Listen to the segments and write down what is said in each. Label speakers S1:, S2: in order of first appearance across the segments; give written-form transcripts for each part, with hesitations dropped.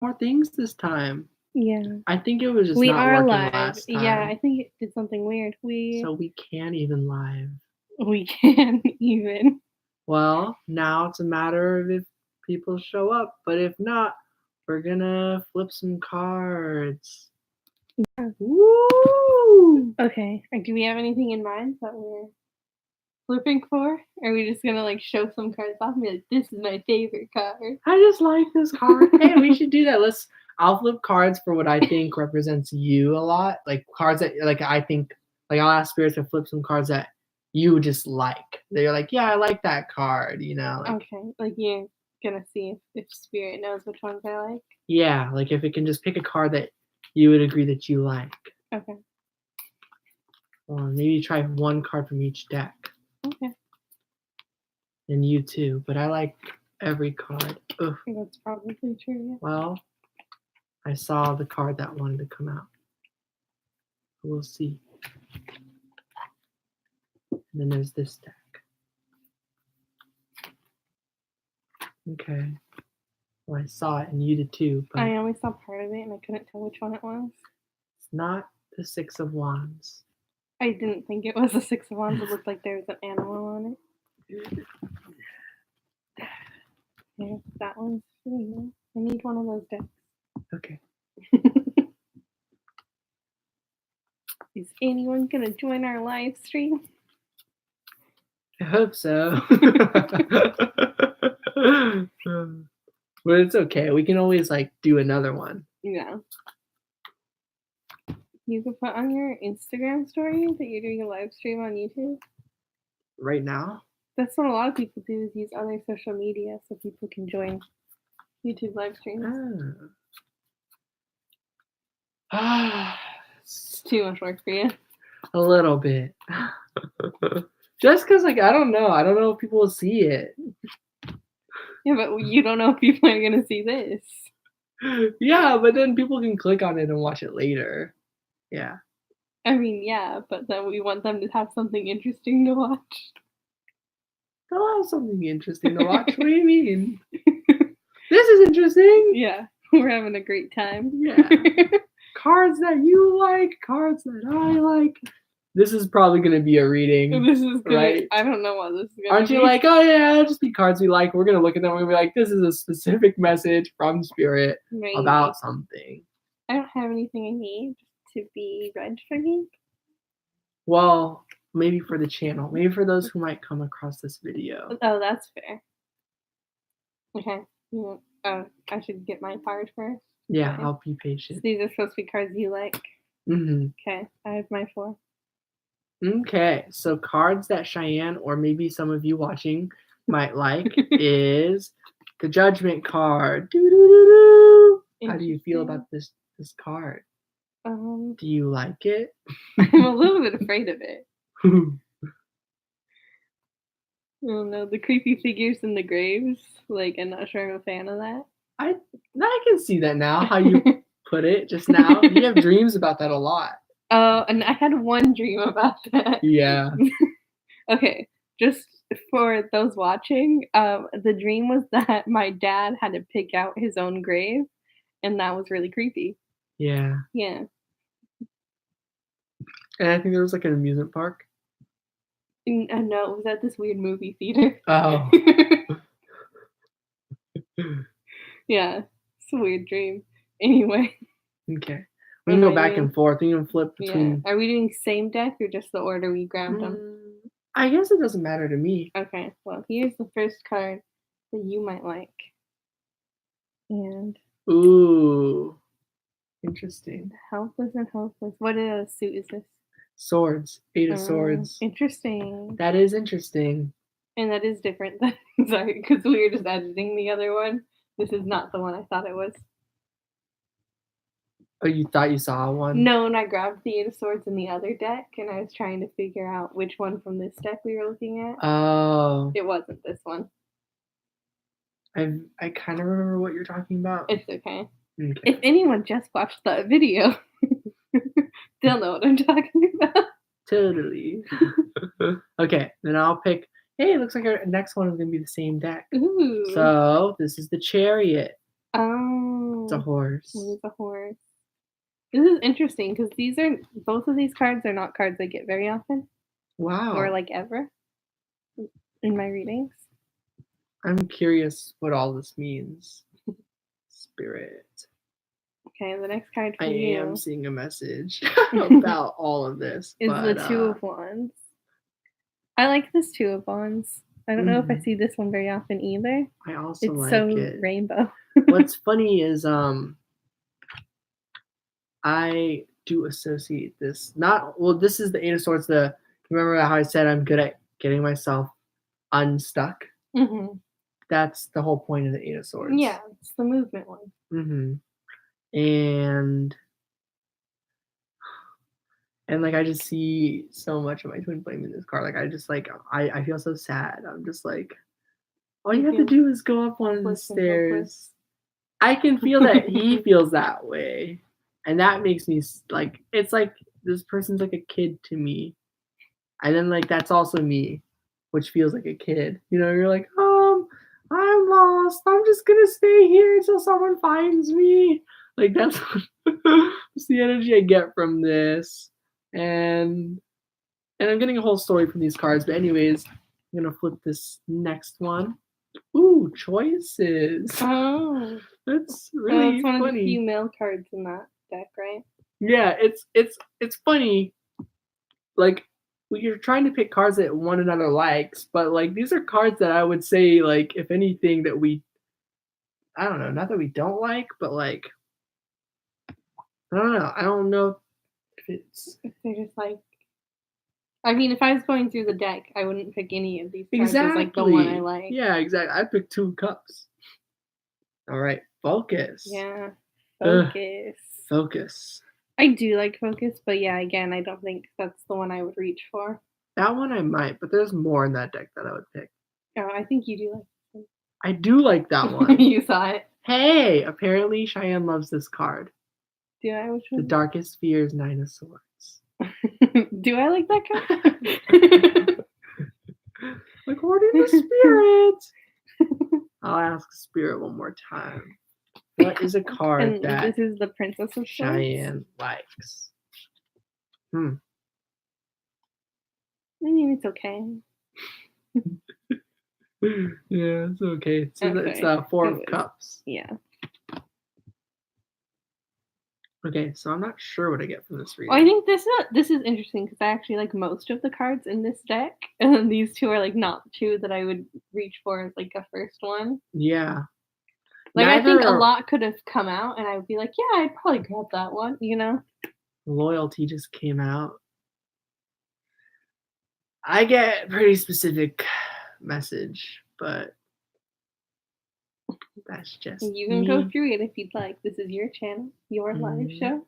S1: more things this time.
S2: Yeah.
S1: I think it was just
S2: We
S1: not
S2: are
S1: working
S2: live.
S1: last
S2: Yeah,
S1: time.
S2: I think it did something weird.
S1: So we can't even live.
S2: We can't even.
S1: Well, now it's a matter of if people show up, but if not, we're gonna flip some cards.
S2: Yeah.
S1: Woo!
S2: Okay. Do we have anything in mind that we're flipping for? Or are we just gonna like show some cards off and be like, this is my favorite card?
S1: I just like this card. Hey, we should do that. I'll flip cards for what I think represents you a lot. Like cards that I think I'll ask spirits to flip some cards that you just like. They're like, yeah, I like that card,
S2: Okay. Like you're gonna see if Spirit knows which ones I like.
S1: Yeah, like if it can just pick a card that you would agree that you like.
S2: Okay.
S1: Or maybe try one card from each deck.
S2: Okay.
S1: And you too, but I like every card. Ugh.
S2: That's probably true, yeah.
S1: Well, I saw the card that wanted to come out. We'll see. And then there's this deck. Okay. Well, I saw it and you did too, but
S2: I only saw part of it and I couldn't tell which one it was.
S1: It's not the Six of Wands.
S2: I didn't think it was a Six of Wands. It looked like there was an animal on it. Yeah, that one's for you. I need one of those decks.
S1: Okay.
S2: Is anyone gonna join our live stream?
S1: I hope so. But it's okay. We can always do another one.
S2: Yeah. You could put on your Instagram story that you're doing a live stream on YouTube.
S1: Right now?
S2: That's what a lot of people do, is use other social media so people can join YouTube live streams. It's too much work for you.
S1: A little bit. Just because, I don't know. I don't know if people will see it.
S2: Yeah, but you don't know if people are going to see this.
S1: Yeah, but then people can click on it and watch it later. Yeah.
S2: I mean, yeah, but then we want them to have something interesting to watch.
S1: They'll have something interesting to watch. What do you mean? This is interesting.
S2: Yeah, we're having a great time.
S1: Yeah. Cards that you like, cards that I like. This is probably going to be a reading.
S2: This is good.
S1: Right?
S2: I don't know what this is going to be.
S1: Aren't you like, oh yeah, it'll just be cards we like. We're going to look at them. We're going to be like, this is a specific message from Spirit about something.
S2: I don't have anything I need to be read for me.
S1: Well, maybe for the channel. Maybe for those who might come across this video.
S2: Oh, that's fair. Okay. Oh, I should get my card first.
S1: Yeah, okay. I'll be patient.
S2: So these are supposed to be cards you like?
S1: Mm-hmm.
S2: Okay, I have my 4.
S1: Okay, so cards that Cheyenne or maybe some of you watching might like is the Judgment card. How do you feel about this card? Do you like it?
S2: I'm a little bit afraid of it. Oh no, the creepy figures in the graves. I'm not sure I'm a fan of that.
S1: I can see that now, how you put it just now. You have dreams about that a lot.
S2: Oh, and I had one dream about that.
S1: Yeah.
S2: Okay, just for those watching, the dream was that my dad had to pick out his own grave, and that was really creepy.
S1: Yeah.
S2: Yeah.
S1: And I think there was an amusement park.
S2: No, it was at this weird movie theater.
S1: Oh.
S2: Yeah, it's a weird dream. Anyway.
S1: Okay. We can go back and forth. We can flip between.
S2: Yeah. Are we doing same deck or just the order we grabbed them?
S1: I guess it doesn't matter to me.
S2: Okay. Well, here's the first card that you might like. And.
S1: Ooh. Interesting.
S2: Helpless and hopeless. What suit is this?
S1: Swords. 8 of Swords.
S2: Interesting.
S1: That is interesting.
S2: And that is different. Sorry, because we were just editing the other one. This is not the one I thought it was.
S1: Oh, you thought you saw one?
S2: No, and I grabbed the 8 of Swords in the other deck, and I was trying to figure out which one from this deck we were looking at.
S1: Oh.
S2: It wasn't this one.
S1: I kind of remember what you're talking about.
S2: It's okay. If anyone just watched that video, they'll know what I'm talking about.
S1: Totally. Okay, then I'll pick. Hey, it looks like our next one is going to be the same deck.
S2: Ooh.
S1: So this is the Chariot.
S2: Oh.
S1: It's a horse.
S2: It is a horse. This is interesting because both of these cards are not cards I get very often
S1: Wow.
S2: or like ever in my readings.
S1: I'm curious what all this means. Spirit.
S2: Okay, the next card for
S1: I
S2: you
S1: am seeing a message about all of this.
S2: is
S1: but,
S2: the Two of Wands. I like this Two of Wands. I don't know if I see this one very often either.
S1: I also
S2: It's
S1: like
S2: so
S1: it.
S2: rainbow.
S1: What's funny is I do associate this. This is the Eight of Swords. Remember how I said I'm good at getting myself unstuck?
S2: Mm-hmm.
S1: That's the whole point of the Eight of Swords.
S2: Yeah, it's the movement one.
S1: Mm-hmm. And like I just see so much of my twin flame in this card. Like I just like I feel so sad. I'm just like, all you have to do is go up one of the stairs. I can feel that he feels that way. And that makes me like, it's like this person's like a kid to me. And then like that's also me, which feels like a kid. You know, you're like, I'm lost. I'm just gonna stay here until someone finds me. Like that's the energy I get from this. And I'm getting a whole story from these cards. But anyways, I'm gonna flip this next one. Ooh, choices.
S2: Oh,
S1: that's really
S2: that's one
S1: funny.
S2: of the few male cards in that deck, right?
S1: Yeah, it's funny. Like you're trying to pick cards that one another likes, but like these are cards that I would say, like, if anything, that I don't know, not that we don't like, but like I don't know if
S2: they're just like. I mean, if I was going through the deck, I wouldn't pick any of these cards as like the one I like.
S1: Yeah, exactly. I picked 2 cups. All right, focus.
S2: Yeah, focus.
S1: Focus.
S2: I do like focus, but yeah, again, I don't think that's the one I would reach for.
S1: That one I might, but there's more in that deck that I would pick.
S2: Oh, I think you do like it.
S1: I do like that one.
S2: You saw it.
S1: Hey, apparently Cheyenne loves this card.
S2: Do I? Which one?
S1: The Darkest Fears, 9 of Swords.
S2: Do I like that card?
S1: According to Spirit. I'll ask Spirit one more time. What is a card that
S2: this is the Princess of
S1: Cheyenne likes?
S2: I mean, it's okay.
S1: Yeah, it's okay. It's the 4 of Cups.
S2: Yeah.
S1: Okay, so I'm not sure what I get from this reading.
S2: Well, I think this is interesting because I actually like most of the cards in this deck, and then these 2 are like not 2 that I would reach for as like a first one.
S1: Yeah.
S2: Like I think a lot could have come out, and I would be like, yeah, I'd probably grab that one. You know.
S1: Loyalty just came out. I get a pretty specific message, but that's just
S2: you can go through it if you'd like. This is your channel, your live show.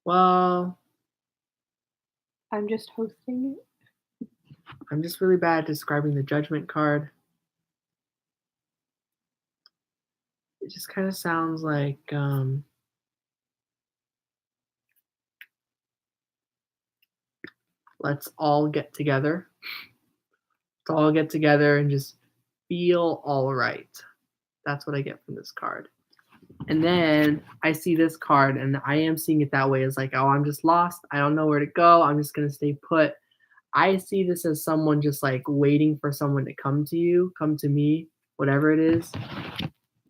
S1: Well,
S2: I'm just hosting it.
S1: I'm just really bad at describing the Judgment card. It just kind of sounds like let's all get together. Let's all get together and just feel all right. That's what I get from this card. And then I see this card, and I am seeing it that way. It's like, oh, I'm just lost. I don't know where to go. I'm just going to stay put. I see this as someone just like waiting for someone to come to you, come to me, whatever it is.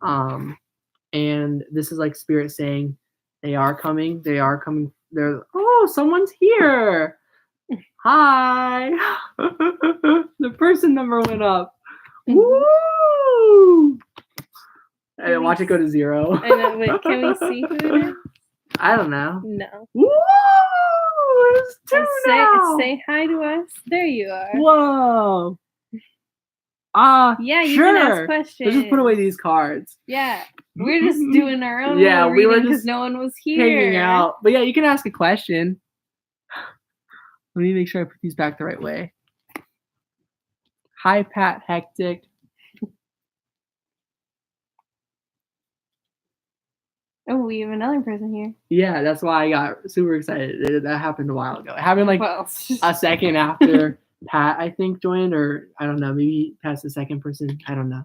S1: And this is like Spirit saying, they are coming. Oh, someone's here. Hi. The person number went up. Woo! And watch it go to 0.
S2: I know, wait, can we see who it is?
S1: I don't know.
S2: No.
S1: Woo! It's 2 now.
S2: Say hi to us. There you are.
S1: Whoa.
S2: Yeah, you
S1: sure.
S2: can ask questions.
S1: Let's just put away these cards.
S2: Yeah. We're just doing our own
S1: we were just
S2: because no one was here.
S1: Hanging out. But yeah, you can ask a question. Let me make sure I put these back the right way. Hi, Pat Hectic.
S2: Oh, we have another person here.
S1: Yeah, that's why I got super excited. That happened a while ago. It happened like a second after Pat, I think, joined, or I don't know, maybe Pat's the second person. I don't know.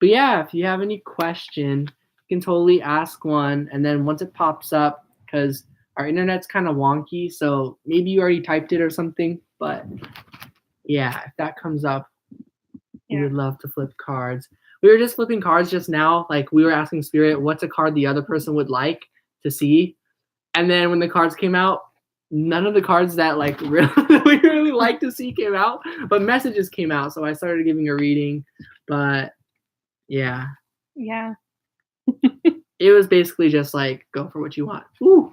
S1: But yeah, if you have any question, you can totally ask one. And then once it pops up, because our internet's kind of wonky, so maybe you already typed it or something. But yeah, if that comes up, we would love to flip cards. We were just flipping cards just now. Like we were asking Spirit, what's a card the other person would like to see? And then when the cards came out, none of the cards that like really we really like to see came out, but messages came out. So I started giving a reading. But yeah.
S2: Yeah.
S1: It was basically just like go for what you want. Ooh.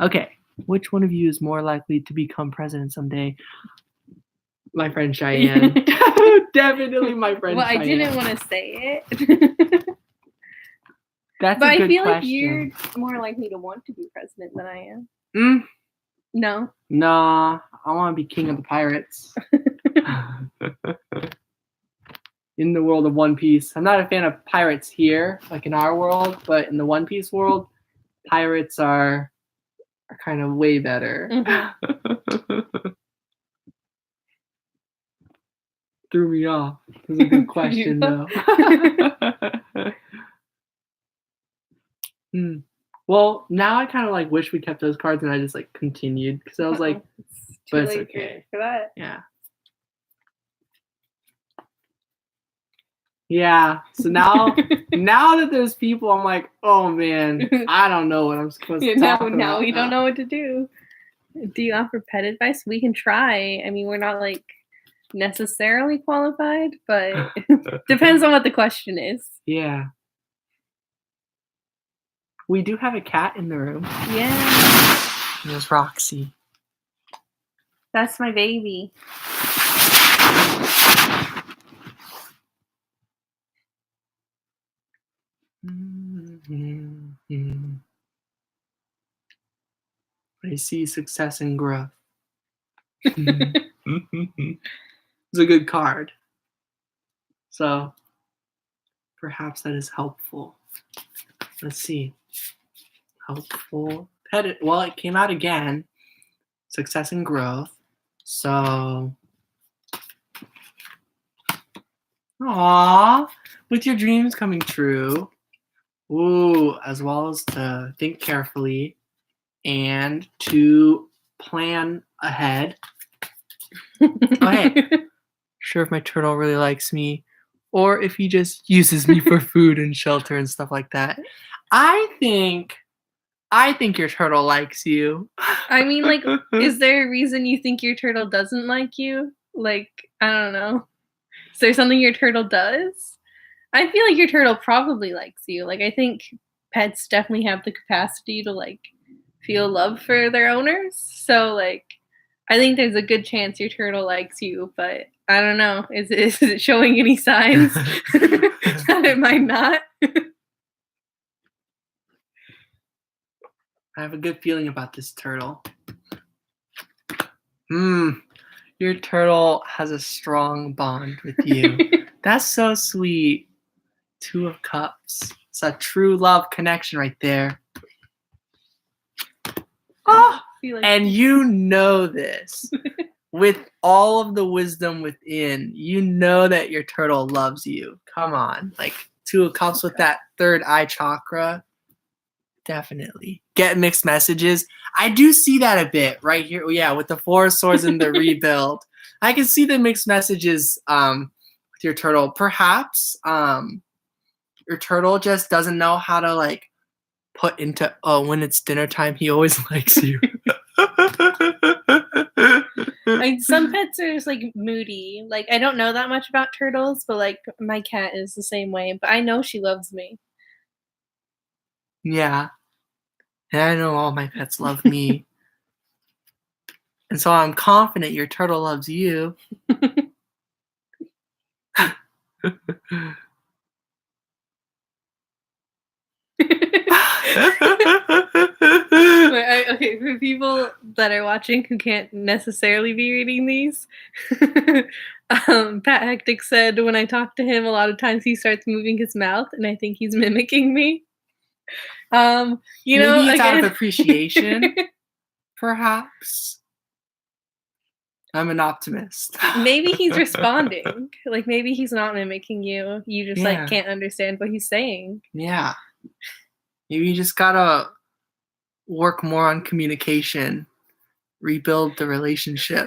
S1: Okay. Which one of you is more likely to become president someday? My friend Cheyenne. Definitely my friend Cheyenne.
S2: I didn't want to say it.
S1: That's
S2: but
S1: a good
S2: I feel
S1: question.
S2: like you're more likely to want to be president than I am. No.
S1: Nah, I want to be king of the pirates. In the world of One Piece. I'm not a fan of pirates here, like in our world, but in the One Piece world, pirates are kind of way better.
S2: Mm-hmm.
S1: Threw me off. It was a good question, though. Well, now I kind of like wish we kept those cards and I just like continued because I was like, but it's okay.
S2: For that.
S1: Yeah. Yeah. So now that there's people, I'm like, oh man, I don't know what I'm supposed to talk about.
S2: Now we don't know what to do. Do you offer pet advice? We can try. I mean, we're not like necessarily qualified, but depends on what the question is.
S1: Yeah. We do have a cat in the room.
S2: Yeah.
S1: There's Roxy.
S2: That's my baby.
S1: Mm-hmm. I see success and growth. It's a good card. So perhaps that is helpful. Let's see. Helpful. Well, it came out again. Success and growth. So aww. With your dreams coming true. Ooh, as well as to think carefully and to plan ahead. Okay. Sure if my turtle really likes me or if he just uses me for food and shelter and stuff like that. I think your turtle likes you.
S2: I mean, like, is there a reason you think your turtle doesn't like you? Like, I don't know. Is there something your turtle does? I feel like your turtle probably likes you. Like, I think pets definitely have the capacity to, like, feel love for their owners. So, like, I think there's a good chance your turtle likes you, but I don't know. Is it showing any signs that it might not?
S1: I have a good feeling about this turtle. Your turtle has a strong bond with you. That's so sweet. 2 of Cups. It's a true love connection right there. Oh, and you know this. With all of the wisdom within, you know that your turtle loves you. Come on. Like 2 of Cups with that third eye chakra. Definitely. Get mixed messages. I do see that a bit right here. Yeah, with the 4 of Swords and the rebuild. I can see the mixed messages with your turtle. Perhaps your turtle just doesn't know how to like put into when it's dinner time, he always likes you.
S2: Like some pets are just like moody. Like I don't know that much about turtles, but like my cat is the same way. But I know she loves me.
S1: Yeah. And I know all my pets love me. And so I'm confident your turtle loves you.
S2: Okay, for people that are watching who can't necessarily be reading these, Pat Hectic said when I talk to him, a lot of times he starts moving his mouth, and I think he's mimicking me. You know,
S1: maybe it's out of appreciation, perhaps. I'm an optimist.
S2: Maybe he's responding. Like maybe he's not mimicking you. You just
S1: Yeah.
S2: like can't understand what he's saying.
S1: Yeah. Maybe you just gotta work more on communication. Rebuild the relationship.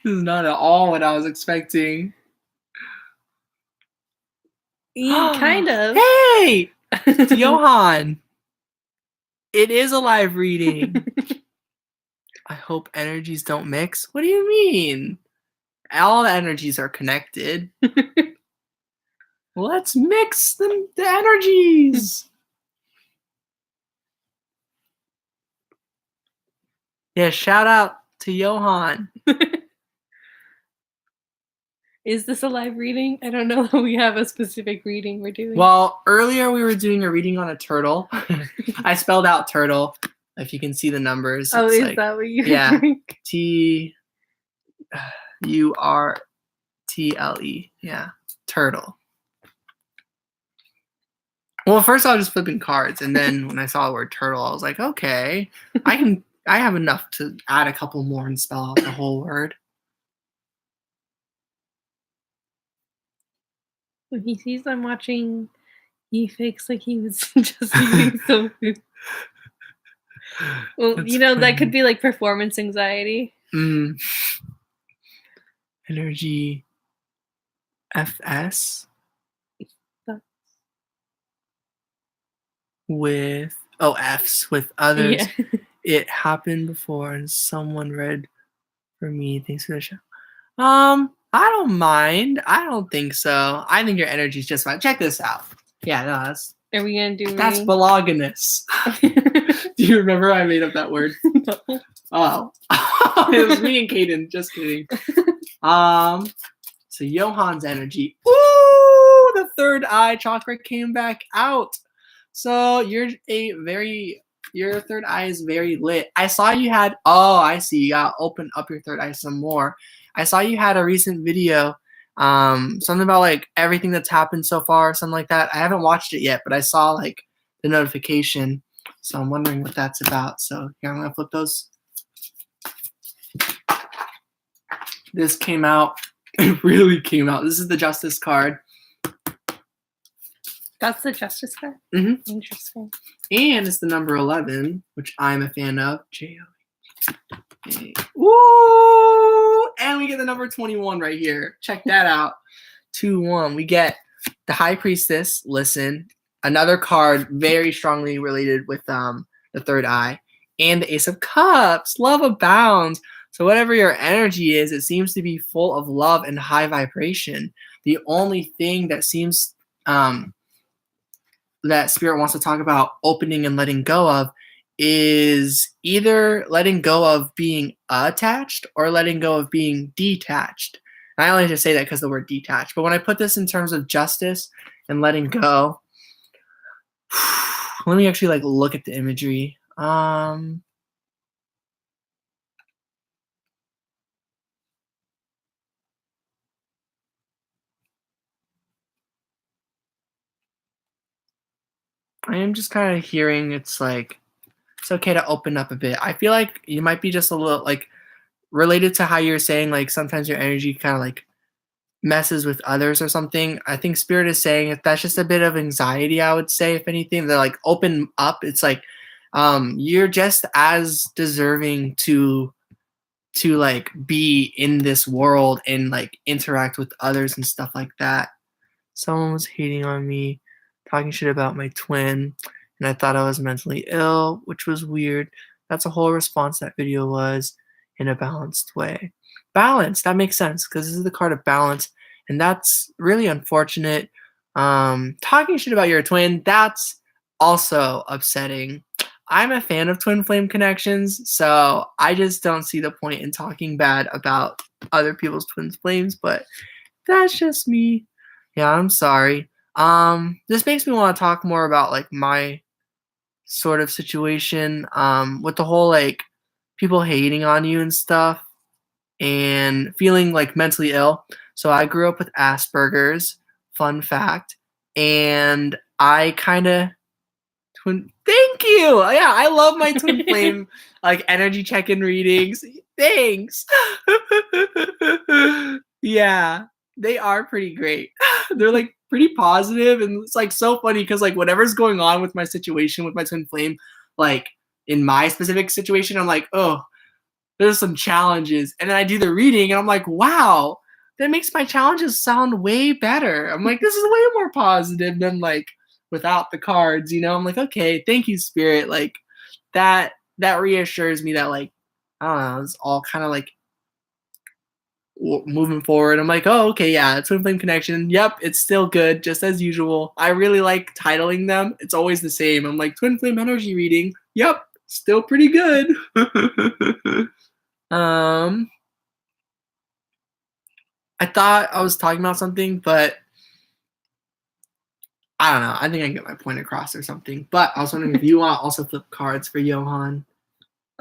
S1: This is not at all what I was expecting.
S2: Kind of.
S1: Hey! It's Johan. It is a live reading. I hope energies don't mix. What do you mean? All the energies are connected. Let's mix the energies. Yeah, shout out to Johan.
S2: Is this a live reading? I don't know that we have a specific reading we're doing.
S1: Well, earlier we were doing a reading on a turtle. I spelled out turtle. If you can see the numbers.
S2: Oh,
S1: it's
S2: is
S1: like,
S2: that what you
S1: yeah,
S2: doing?
S1: Turtle. Yeah, turtle. Well, first I was just flipping cards, and then when I saw the word turtle, I was like, okay, I have enough to add a couple more and spell out the whole word.
S2: When he sees I'm watching, he fakes like he was just eating some food. Well,
S1: That's
S2: you know, that
S1: funny.
S2: could be like performance anxiety.
S1: Energy FS with F's with others.
S2: Yeah.
S1: It happened before and someone read for me. Thanks for the show. I don't mind. I don't think so. I think your energy's just fine. Check this out. Yeah, no,
S2: Are we gonna do
S1: that's
S2: me?
S1: bologamous. Do you remember I made up that word?
S2: No.
S1: Oh. It was me and Kaden, just kidding. So Johan's energy. Ooh, the third eye chakra came back out. So your third eye is very lit. I saw you had I see. You gotta open up your third eye some more. I saw you had a recent video, something about like everything that's happened so far, something like that. I haven't watched it yet, but I saw like the notification. So I'm wondering what that's about. So here, I'm gonna flip those. This came out. It really came out. This is the Justice card.
S2: That's the Justice card?
S1: Mm-hmm.
S2: Interesting.
S1: And it's the number 11, which I'm a fan of. J-O-A. Woo! And we get the number 21 right here. Check that out. 2-1. We get the High Priestess. Listen. Another card very strongly related with the third eye. And the Ace of Cups. Love abounds. So whatever your energy is, it seems to be full of love and high vibration. The only thing that seems that Spirit wants to talk about opening and letting go of is either letting go of being attached or letting go of being detached. And I only just say that because the word detached. But when I put this in terms of justice and letting go, let me actually like look at the imagery. I am just kind of hearing it's like it's okay to open up a bit. I feel like you might be just a little like related to how you're saying like sometimes your energy kind of like messes with others or something. I think Spirit is saying if that's just a bit of anxiety, I would say if anything, they're like open up. It's like you're just as deserving to like be in this world and like interact with others and stuff like that. Someone was hating on me, talking shit about my twin, and I thought I was mentally ill, which was weird. That's a whole response that video was in a balanced way. Balance, that makes sense because this is the card of balance, and that's really unfortunate. Talking shit about your twin, that's also upsetting. I'm a fan of twin flame connections, so I just don't see the point in talking bad about other people's twin flames, but that's just me. Yeah, I'm sorry. This makes me want to talk more about like my sort of situation with the whole like people hating on you and stuff and feeling like mentally ill. So I grew up with Asperger's, fun fact, and I kind of thank you. Yeah, I love my twin flame like energy check-in readings. Thanks. Yeah, they are pretty great. They're like pretty positive, and it's like so funny because like whatever's going on with my situation with my twin flame, like in my specific situation, I'm like, oh, there's some challenges, and then I do the reading, and I'm like, wow, that makes my challenges sound way better. I'm like, this is way more positive than like without the cards, you know. I'm like, okay, thank you, spirit. Like that reassures me that like I don't know, it's all kind of like moving forward. I'm like, oh, okay, yeah, twin flame connection. Yep, it's still good, just as usual. I really like titling them. It's always the same. I'm like, twin flame energy reading. Yep, still pretty good. um, I thought I was talking about something, but I don't know. I think I can get my point across or something. But I was wondering if you want to also flip cards for Johan.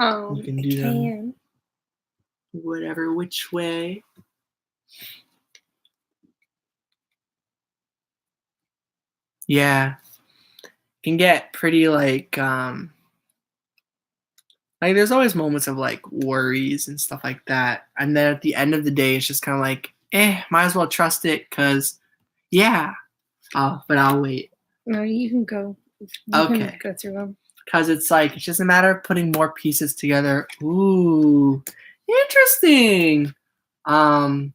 S1: You can do them whatever which way. Yeah. Can get pretty like there's always moments of like worries and stuff like that. And then at the end of the day it's just kind of like, might as well trust it cuz yeah. But I'll wait.
S2: No, you can go. You
S1: Okay.
S2: can go through them.
S1: Because it's like, it's just a matter of putting more pieces together. Ooh, interesting. When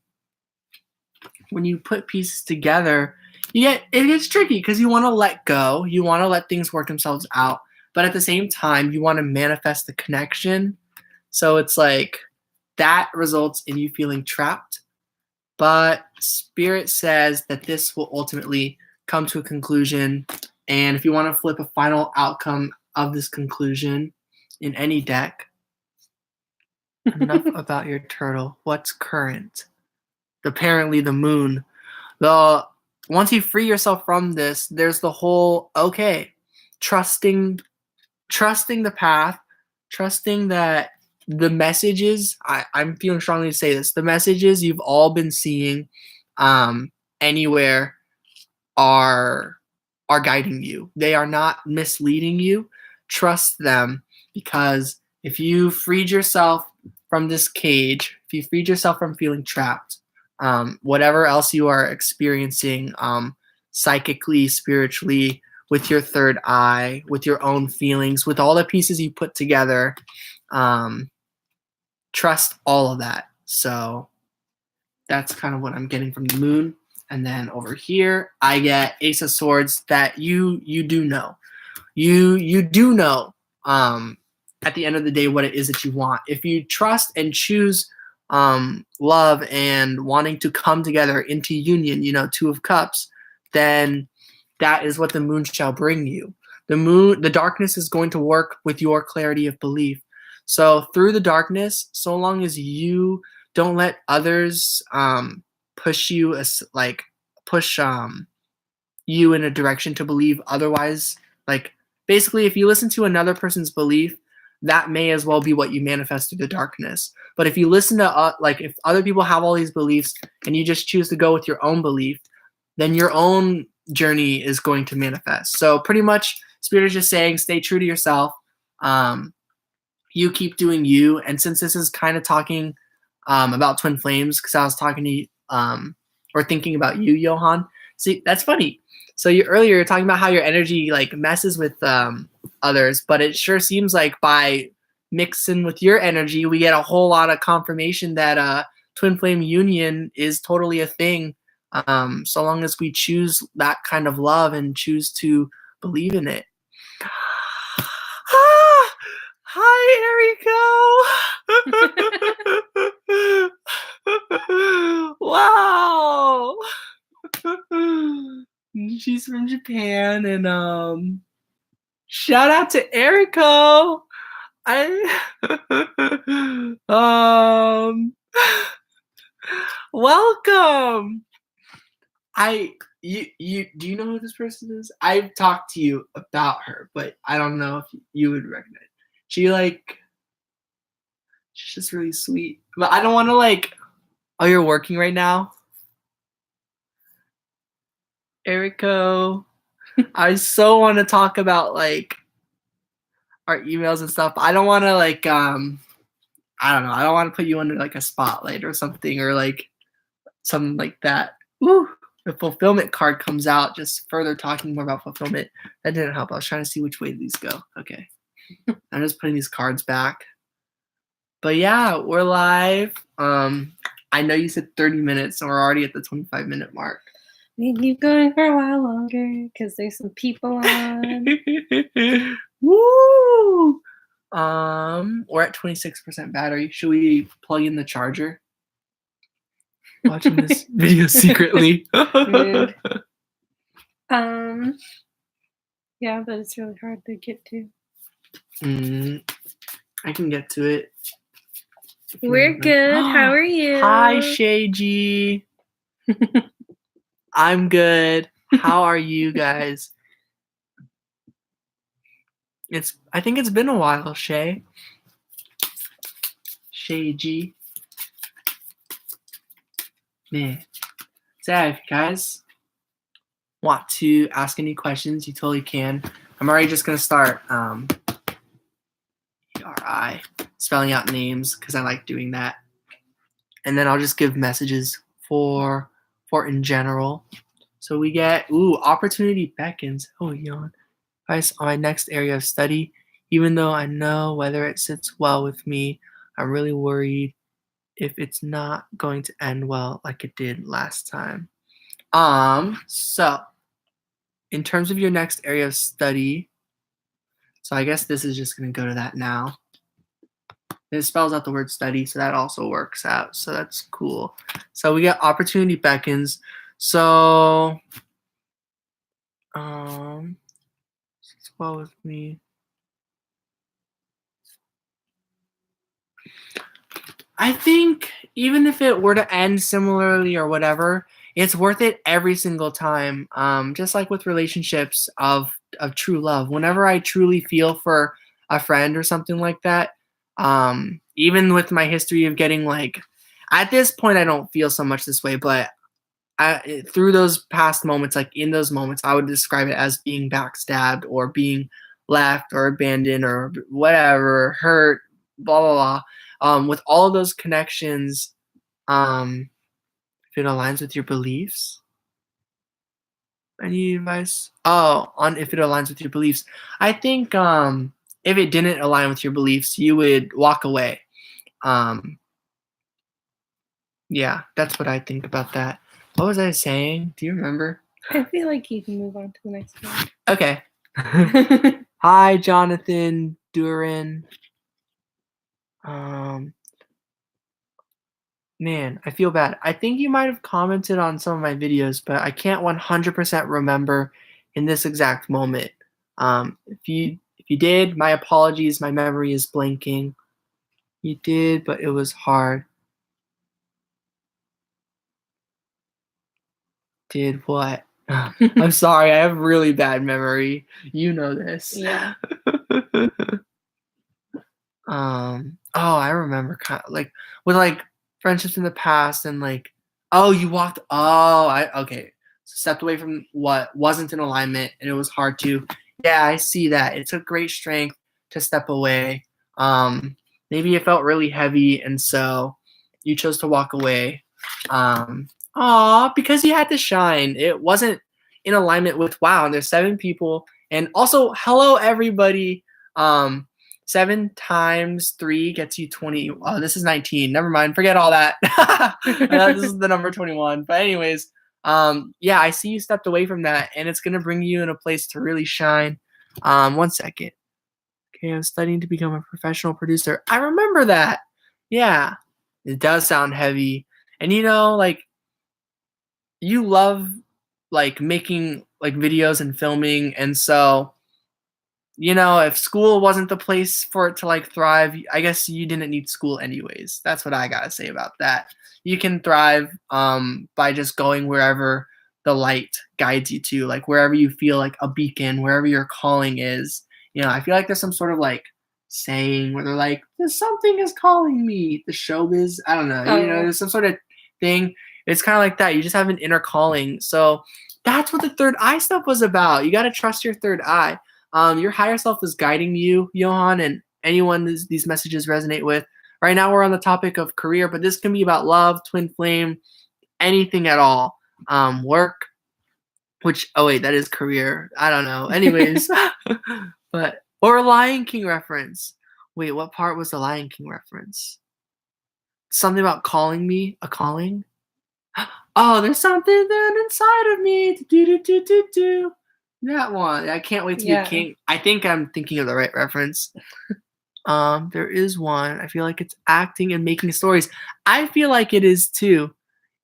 S1: you put pieces together, it gets tricky because you want to let go. You want to let things work themselves out. But at the same time, you want to manifest the connection. So it's like that results in you feeling trapped. But Spirit says that this will ultimately come to a conclusion. And if you want to flip a final outcome of this conclusion in any deck, enough about your turtle. What's current? Apparently the moon. Once you free yourself from this, there's the whole trusting the path, trusting that the messages I'm feeling strongly to say this, the messages you've all been seeing anywhere are guiding you. They are not misleading you. Trust them, because if you freed yourself from this cage, if you freed yourself from feeling trapped, whatever else you are experiencing psychically, spiritually, with your third eye, with your own feelings, with all the pieces you put together, trust all of that. So that's kind of what I'm getting from the moon. And then over here, I get Ace of Swords that you do know. You do know at the end of the day what it is that you want. If you trust and choose love and wanting to come together into union, Two of Cups, then that is what the moon shall bring you. The darkness is going to work with your clarity of belief. So through the darkness, so long as you don't let others push you push you in a direction to believe otherwise. Like basically, if you listen to another person's belief, that may as well be what you manifest through the darkness. But if you listen to if other people have all these beliefs and you just choose to go with your own belief, then your own journey is going to manifest. So pretty much, Spirit is just saying, stay true to yourself. You keep doing you. And since this is kind of talking about twin flames, because I was talking to you, or thinking about you, Johan. See, that's funny. So earlier you're talking about how your energy like messes with others, but it sure seems like by mixing with your energy, we get a whole lot of confirmation that twin flame union is totally a thing. So long as we choose that kind of love and choose to believe in it. Hi, Eriko. Wow. She's from Japan, and shout out to Eriko. Welcome. You do you know who this person is? I've talked to you about her, but I don't know if you would recognize. She's just really sweet. But I don't want to oh, you're working right now? Erico. I so want to talk about like our emails and stuff. I don't want to like I don't know. I don't want to put you under like a spotlight or something or like something like that. Woo! The fulfillment card comes out. Just further talking more about fulfillment. That didn't help. I was trying to see which way these go. Okay. I'm just putting these cards back. But yeah, we're live. I know you said 30 minutes, and we're already at the 25-minute mark.
S2: We keep going for a while longer because there's some people on.
S1: Woo! We're at 26% battery. Should we plug in the charger? Watching this video secretly.
S2: Rude. Yeah, but it's really hard to get to.
S1: I can get to it.
S2: We're good. How are you?
S1: Hi, Shay G. I'm good. How are you guys? I think it's been a while, Shay. Shay G. Man. So if you guys want to ask any questions, you totally can. I'm already just gonna start ERI, spelling out names because I like doing that. And then I'll just give messages for in general. So we get, opportunity beckons. Oh, yawn. Advice on my next area of study. Even though I know whether it sits well with me, I'm really worried if it's not going to end well like it did last time. So in terms of your next area of study, so I guess this is just going to go to that now. It spells out the word study, so that also works out. So that's cool. So we get opportunity beckons. So, sits well with me. I think even if it were to end similarly or whatever, it's worth it every single time. Just like with relationships of true love. Whenever I truly feel for a friend or something like that, even with my history of getting like, at this point I don't feel so much this way, but through those past moments, like in those moments, I would describe it as being backstabbed or being left or abandoned or whatever, hurt, blah blah blah. With all of those connections, if it aligns with your beliefs. Any advice? On if it aligns with your beliefs. I think if it didn't align with your beliefs, you would walk away. Yeah, that's what I think about that. What was I saying? Do you remember?
S2: I feel like you can move on to the next one.
S1: Okay. Hi, Jonathan Duran. Man, I feel bad. I think you might have commented on some of my videos, but I can't 100% remember in this exact moment. If you did, my apologies. My memory is blanking. You did, but it was hard. Did what? I'm sorry. I have really bad memory. You know this.
S2: Yeah.
S1: I remember kind of like with like friendships in the past and like, okay. So stepped away from what wasn't in alignment and it was hard to. Yeah, I see that. It's a great strength to step away. Maybe it felt really heavy and so you chose to walk away. Because you had to shine. It wasn't in alignment with and there's 7 people. And also, hello everybody. 7 times 3 gets you 20. Oh, this is 19. Never mind. Forget all that. This is the number 21. But anyways, yeah, I see you stepped away from that, and it's gonna bring you in a place to really shine. 1 second. Okay, I'm studying to become a professional producer. I remember that. Yeah, it does sound heavy, and like you love like making like videos and filming, and so. If school wasn't the place for it to like thrive, I guess you didn't need school anyways. That's what I gotta say about that. You can thrive by just going wherever the light guides you to, like wherever you feel like a beacon, wherever your calling is. I feel like there's some sort of like saying where they're like, "There's something is calling me." The showbiz, I don't know. There's some sort of thing. It's kind of like that. You just have an inner calling. So That's what the third eye stuff was about. You got to trust your third eye. Your higher self is guiding you, Johan, and anyone these messages resonate with. Right now, we're on the topic of career, but this can be about love, twin flame, anything at all. Work, which, oh wait, that is career. I don't know. Anyways, or Lion King reference. Wait, what part was the Lion King reference? Something about calling me, a calling. Oh, there's something then inside of me. Do do do do do. That one. I can't wait to be a king. I think I'm thinking of the right reference. There is one. I feel like it's acting and making stories. I feel like it is too.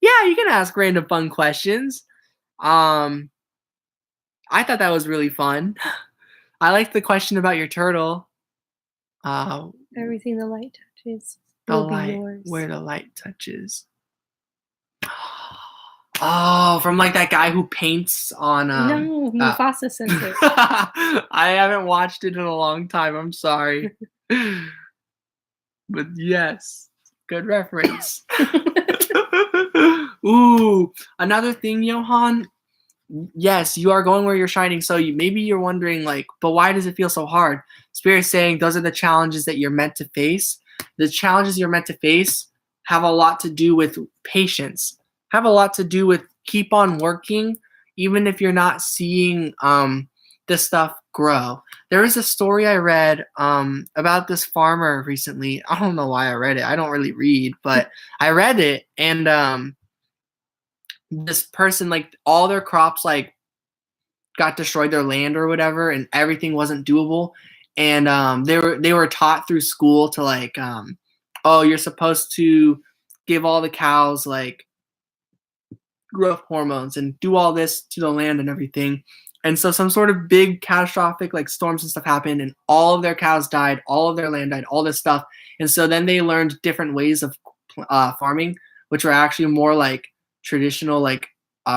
S1: Yeah, you can ask random fun questions. I thought that was really fun. I like the question about your turtle.
S2: Everything the light touches
S1: The
S2: will
S1: light,
S2: be yours.
S1: where the light touches. Oh, from like that guy who paints on
S2: No, Mufasa says it.
S1: I haven't watched it in a long time. I'm sorry. But yes, good reference. Ooh, another thing, Johan. Yes, you are going where you're shining. So maybe you're wondering, like, but why does it feel so hard? Spirit's saying those are the challenges that you're meant to face. The challenges you're meant to face have a lot to do with patience, have a lot to do with keep on working, even if you're not seeing this stuff grow. There was a story I read about this farmer recently. I don't know why I read it. I don't really read, but I read it, and this person, like, all their crops like got destroyed, their land or whatever, and everything wasn't doable. And they were taught through school to like, oh, you're supposed to give all the cows like growth hormones and do all this to the land and everything. And so some sort of big catastrophic like storms and stuff happened, and all of their cows died, all of their land died, all this stuff. And so then they learned different ways of farming, which were actually more like traditional, like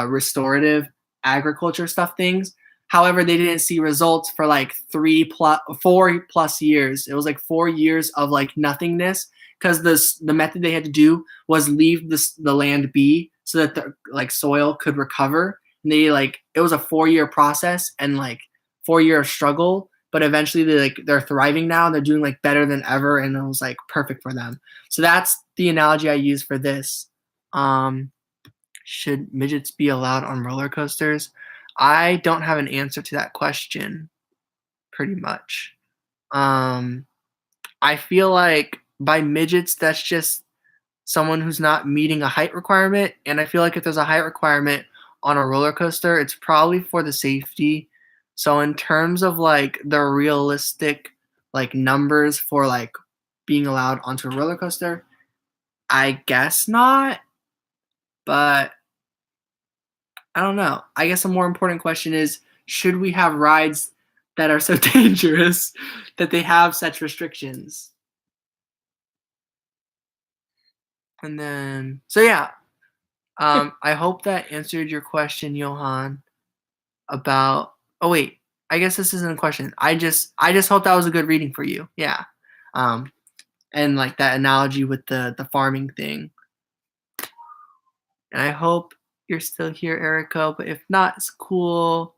S1: restorative agriculture stuff things. However, they didn't see results for like 4+ years. It was like 4 years of like nothingness, because the method they had to do was leave the land be so that the like soil could recover. And they like, it was a 4-year process and like 4 year struggle, but eventually they're thriving now and they're doing like better than ever, and it was like perfect for them. So that's the analogy I use for this. Should midgets be allowed on roller coasters? I don't have an answer to that question, pretty much. I feel like by midgets, that's just someone who's not meeting a height requirement. And I feel like if there's a height requirement on a roller coaster, it's probably for the safety. So in terms of like the realistic like numbers for like being allowed onto a roller coaster, I guess not. But I don't know. I guess a more important question is, should we have rides that are so dangerous that they have such restrictions? And then, so yeah, I hope that answered your question, Johan, about, oh wait, I guess this isn't a question. I just hope that was a good reading for you. Yeah. And like that analogy with the farming thing. And I hope you're still here, Erica, but if not, it's cool.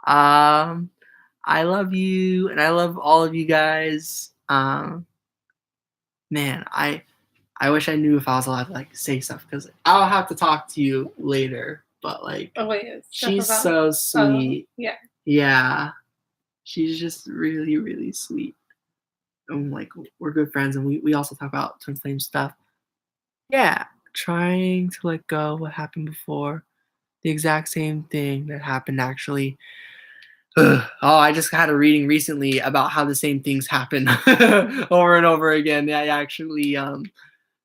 S1: I love you, and I love all of you guys. Man, I wish I knew if I was allowed to like say stuff, because I'll have to talk to you later. But like, she's so sweet. Yeah, she's just really, really sweet. And like, we're good friends, and we also talk about twin flame stuff. Yeah, trying to let go of what happened before. The exact same thing that happened actually. Oh, I just had a reading recently about how the same things happen over and over again. Yeah, actually,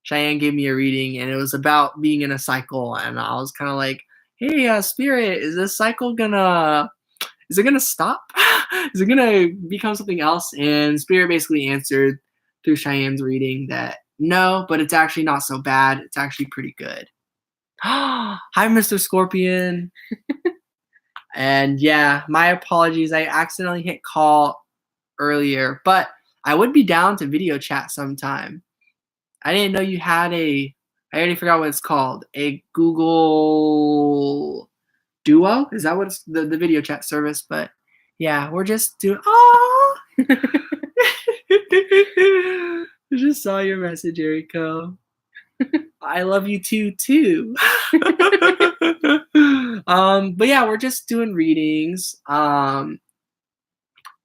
S1: Cheyenne gave me a reading, and it was about being in a cycle, and I was kind of like, "Hey, Spirit, is this cycle gonna stop? Is it gonna become something else?" And Spirit basically answered through Cheyenne's reading that no, but it's actually not so bad. It's actually pretty good. Hi, Mr. Scorpion. And yeah, my apologies. I accidentally hit call earlier, but I would be down to video chat sometime. I didn't know you had I already forgot what it's called. A Google Duo? Is that what it's the video chat service? But yeah, we're just doing. Oh, I just saw your message, Eriko. I love you too. But yeah, we're just doing readings. Oh,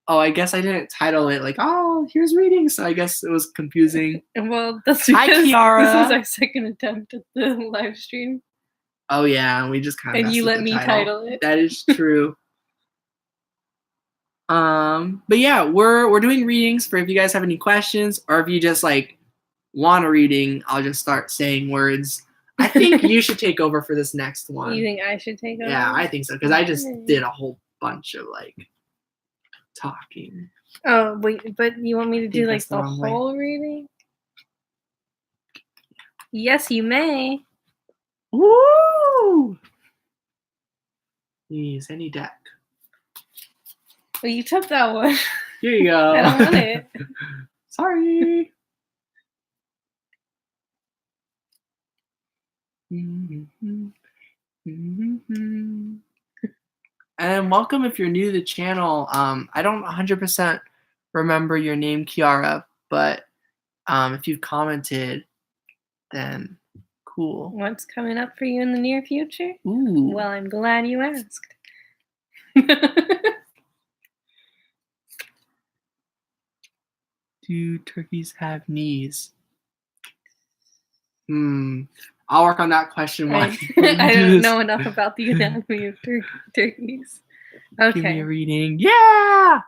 S1: I guess I didn't title it like, oh, here's readings. So I guess it was confusing.
S2: Well, that's
S1: Hi,
S2: because
S1: Kiara.
S2: this was our second attempt at the live stream.
S1: Oh yeah, and we just kind of.
S2: And you let me title it.
S1: That is true. But yeah, we're doing readings for if you guys have any questions, or if you just like want a reading, I'll just start saying words. I think you should take over for this next one.
S2: You think I should take over?
S1: Yeah, I think so, because I just did a whole bunch of like talking.
S2: Oh wait, but you want me to do like the whole reading? Yes, you may.
S1: Woo! Use any deck.
S2: Well, you took that one.
S1: Here you go.
S2: I don't want it.
S1: Sorry. And welcome if you're new to the channel. I don't 100% remember your name, Kiara, but if you've commented, then cool.
S2: What's coming up for you in the near future?
S1: Ooh.
S2: Well, I'm glad you asked.
S1: Do turkeys have knees? I'll work on that question.
S2: I don't know enough about the anatomy of turkeys. Okay.
S1: Give me a reading. Yeah!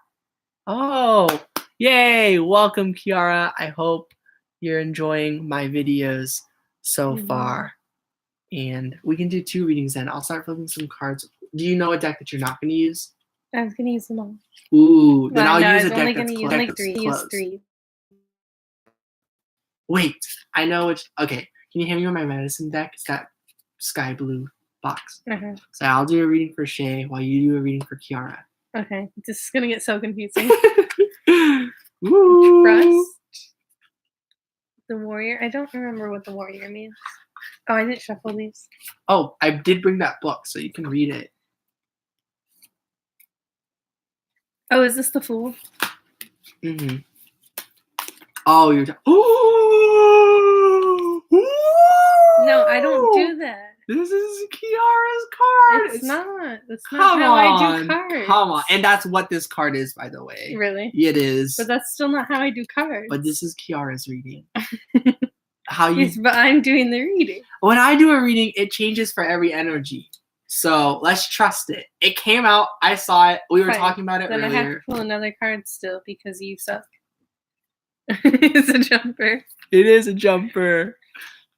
S1: Oh, yay! Welcome, Kiara. I hope you're enjoying my videos so far. And we can do 2 readings then. I'll start flipping some cards. Do you know a deck that you're not going to use?
S2: I was going to use them all.
S1: Ooh, then I'll use a
S2: deck
S1: that's
S2: use like 3. Use 3.
S1: Wait, I know which. Okay, can you hand me my medicine deck? It's that sky blue box. So I'll do a reading for Shay while you do a reading for Kiara.
S2: Okay, this is gonna get so confusing.
S1: Ooh.
S2: Trust the warrior. I don't remember what the warrior means. Oh, I didn't shuffle these.
S1: Oh, I did bring that book, so you can read it.
S2: Oh, is this the Fool?
S1: Mm-hmm. Oh, you're. Ooh!
S2: No, I don't do that.
S1: This is Kiara's card.
S2: It's not. That's not how I do cards.
S1: Come on. And that's what this card is, by the way.
S2: Really?
S1: It is.
S2: But that's still not how I do cards.
S1: But this is Kiara's reading.
S2: Yes, but I'm doing the reading.
S1: When I do a reading, it changes for every energy. So let's trust it. It came out. I saw it. We were talking about it earlier.
S2: Then I have to pull another card still because you suck. It's a jumper.
S1: It is a jumper.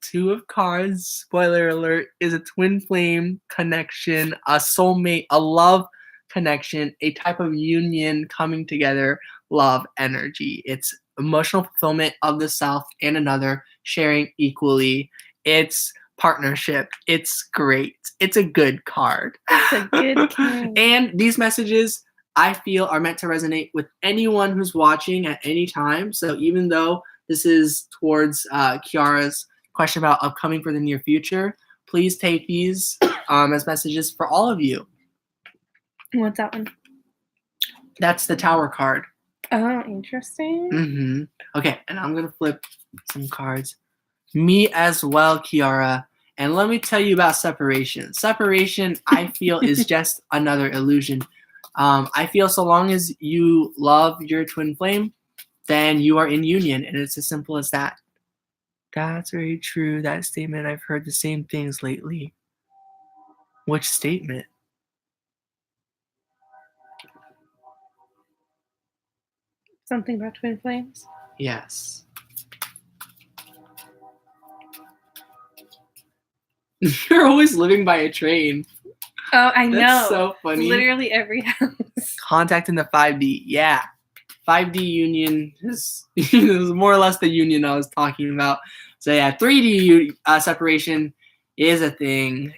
S1: 2 of cards, spoiler alert, is a twin flame connection, a soulmate, a love connection, a type of union coming together, love energy. It's emotional fulfillment of the self and another, sharing equally. It's partnership. It's great. It's a good card.
S2: It's a good card.
S1: And these messages, I feel, are meant to resonate with anyone who's watching at any time. So even though this is towards Kiara's question about upcoming for the near future, please take these as messages for all of you.
S2: What's that one?
S1: That's the Tower card.
S2: Oh, interesting.
S1: Okay, and I'm gonna flip some cards. Me as well, Kiara. And let me tell you about separation. Separation, I feel, is just another illusion. I feel so long as you love your twin flame, then you are in union, and it's as simple as that. That's very true, that statement. I've heard the same things lately. Which statement?
S2: Something about twin flames?
S1: Yes. You're always living by a train.
S2: Oh, I know.
S1: That's so funny.
S2: Literally every house.
S1: Contact in the 5D. Yeah. 5D union is more or less the union I was talking about. So yeah, 3D separation is a thing.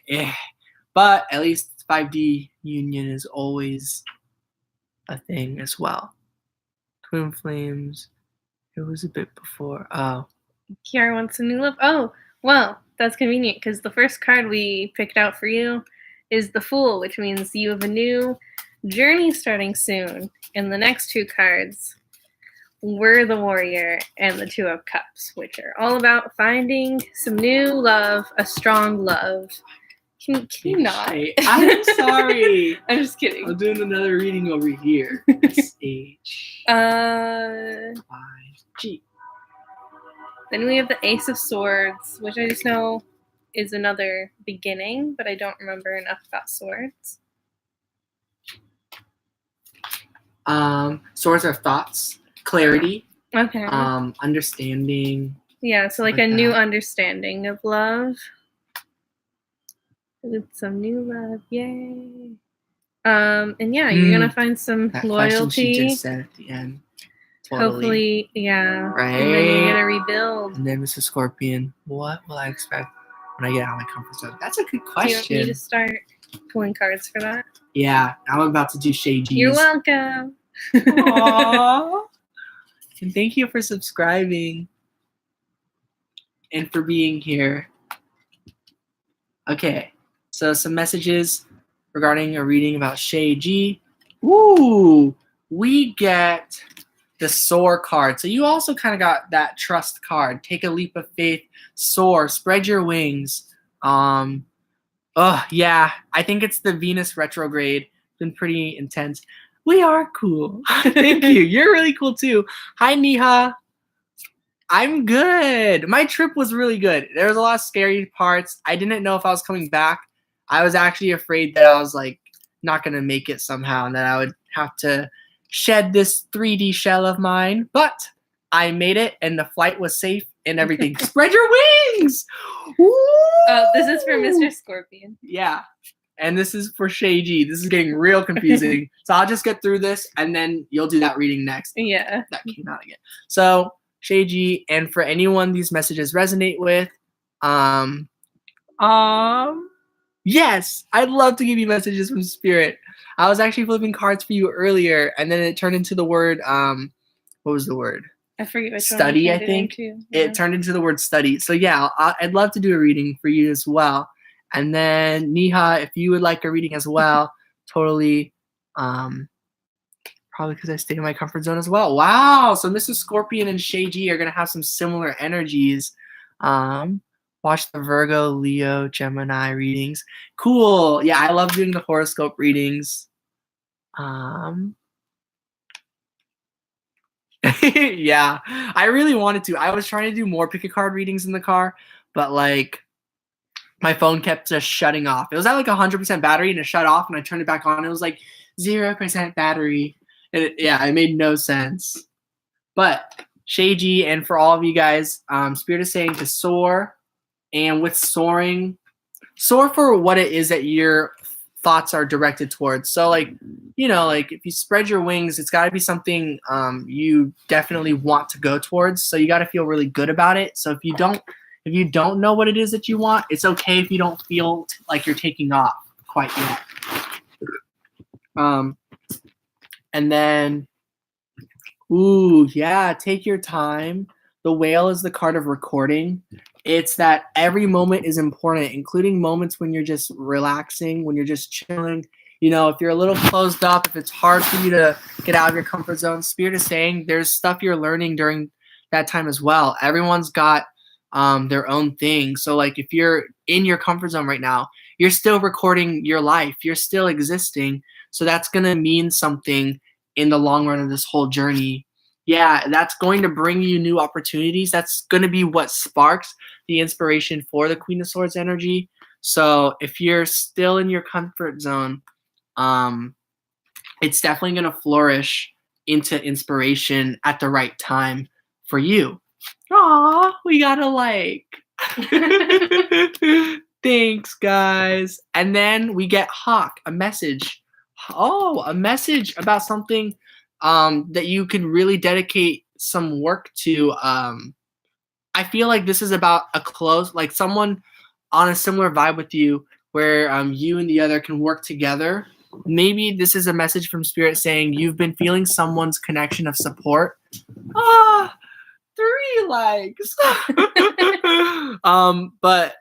S1: But at least 5D union is always a thing as well. Twin flames. It was a bit before. Oh.
S2: Kiara wants a new love. Oh, well, that's convenient because the first card we picked out for you is the Fool, which means you have a new journey starting soon. And the next two cards were the Warrior and the Two of Cups, which are all about finding some new love, a strong love. Can you not?
S1: I'm sorry.
S2: I'm just kidding.
S1: I'm doing another reading over here. S-H. Y-G.
S2: Then we have the Ace of Swords, which I just know is another beginning, but I don't remember enough about swords.
S1: Swords are thoughts, clarity,
S2: Okay.
S1: understanding.
S2: Yeah, so like a new understanding of love. With some new love, yay. And yeah, you're gonna find some
S1: that
S2: loyalty.
S1: Question she just said at the end. Totally.
S2: Hopefully, yeah.
S1: Right.
S2: And then you're gonna rebuild.
S1: And then Mr. Scorpion, what will I expect when I get out of my comfort zone? That's a good question.
S2: Do you want me to start pulling cards for that?
S1: Yeah, I'm about to do Shay G's.
S2: You're welcome.
S1: Aww. And thank you for subscribing and for being here. Okay, so some messages regarding a reading about Shay G. Ooh, we get the Soar card. So you also kind of got that trust card. Take a leap of faith, soar, spread your wings. Yeah, I think it's the Venus retrograde. It's been pretty intense. We are cool. Thank you. You're really cool too. Hi, Neha. I'm good. My trip was really good. There was a lot of scary parts. I didn't know if I was coming back. I was actually afraid that I was like not going to make it somehow and that I would have to shed this 3D shell of mine. But I made it and the flight was safe and everything. Spread your wings.
S2: Oh, this is for Mr. Scorpion.
S1: Yeah. And this is for Shay G. This is getting real confusing. So I'll just get through this and then you'll do that reading next.
S2: Yeah.
S1: That came out again. So Shay G, and for anyone these messages resonate with, yes, I'd love to give you messages from Spirit. I was actually flipping cards for you earlier, and then it turned into the word, what was the word?
S2: I forget which
S1: study,
S2: one.
S1: I think.
S2: Yeah.
S1: It turned into the word study. So yeah, I'd love to do a reading for you as well. And then Neha, if you would like a reading as well, totally, probably because I stay in my comfort zone as well. Wow. So Mr. Scorpion and Shay G are going to have some similar energies. Watch the Virgo, Leo, Gemini readings. Cool. Yeah, I love doing the horoscope readings. Yeah, I really wanted to. I was trying to do more pick a card readings in the car, but like my phone kept just shutting off. It was at like 100% battery and it shut off and I turned it back on. It was like 0% battery. And it made no sense. But Shay G, and for all of you guys, Spirit is saying to soar. And with soaring, soar for what it is that your thoughts are directed towards. So like, you know, like if you spread your wings, it's got to be something you definitely want to go towards. So you got to feel really good about it. So if you don't know what it is that you want, it's okay if you don't feel like you're taking off quite yet. And then, ooh, yeah, take your time. The Whale is the card of recording. It's that every moment is important, including moments when you're just relaxing, when you're just chilling. You know, if you're a little closed up, if it's hard for you to get out of your comfort zone, Spirit is saying there's stuff you're learning during that time as well. Everyone's got their own thing. So like if you're in your comfort zone right now, you're still recording your life. You're still existing. So that's going to mean something in the long run of this whole journey. Yeah, that's going to bring you new opportunities. That's going to be what sparks the inspiration for the Queen of Swords energy. So if you're still in your comfort zone, it's definitely going to flourish into inspiration at the right time for you. Aw, we got a like. Thanks, guys. And then we get Hawk, a message. Oh, a message about something that you can really dedicate some work to. I feel like this is about a close, like someone on a similar vibe with you where you and the other can work together. Maybe this is a message from Spirit saying you've been feeling someone's connection of support. 3 likes. But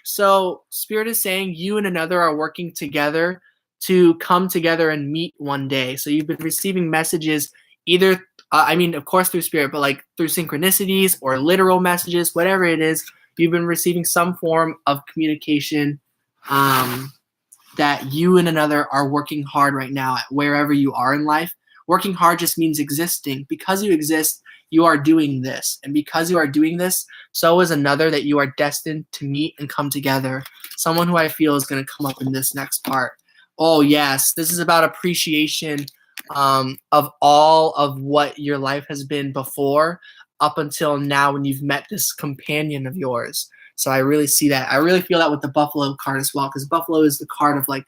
S1: So Spirit is saying you and another are working together to come together and meet one day. So you've been receiving messages either, of course through Spirit, but like through synchronicities or literal messages, whatever it is, you've been receiving some form of communication that you and another are working hard right now at wherever you are in life. Working hard just means existing. Because you exist, you are doing this. And because you are doing this, so is another that you are destined to meet and come together. Someone who I feel is going to come up in this next part. Oh, yes. This is about appreciation of all of what your life has been before up until now when you've met this companion of yours. So I really see that. I really feel that with the Buffalo card as well, because Buffalo is the card of like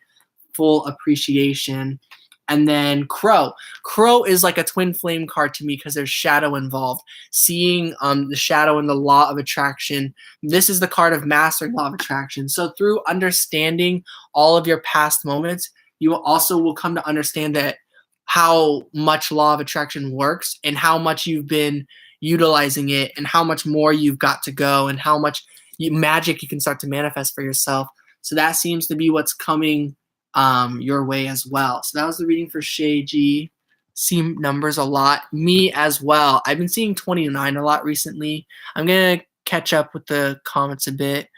S1: full appreciation. And then Crow. Crow is like a twin flame card to me because there's shadow involved. Seeing the shadow and the law of attraction. This is the card of mastering law of attraction. So through understanding all of your past moments, you also will come to understand that how much law of attraction works and how much you've been utilizing it and how much more you've got to go and how much magic you can start to manifest for yourself. So that seems to be what's coming your way as well. So that was the reading for Shay G. See numbers a lot. Me as well. I've been seeing 29 a lot recently. I'm going to catch up with the comments a bit.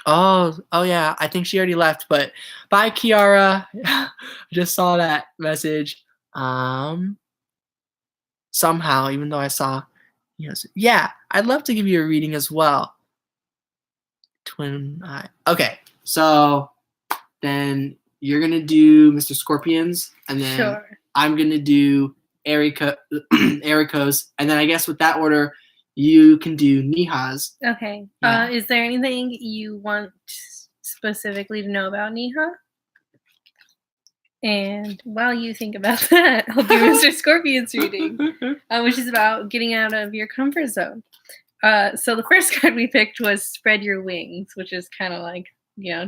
S1: Oh yeah, I think she already left, but bye Kiara. Just saw that message. Somehow, even though I saw, yeah, I'd love to give you a reading as well. Twin eye. Okay, so then you're gonna do Mr. Scorpion's, and then I'm gonna do Eriko's, and then I guess with that order, you can do Niha's.
S2: Okay. Yeah. Is there anything you want specifically to know about Niha? And while you think about that, I'll do Mr. Scorpion's reading, which is about getting out of your comfort zone. So the first card we picked was Spread Your Wings, which is kind of like,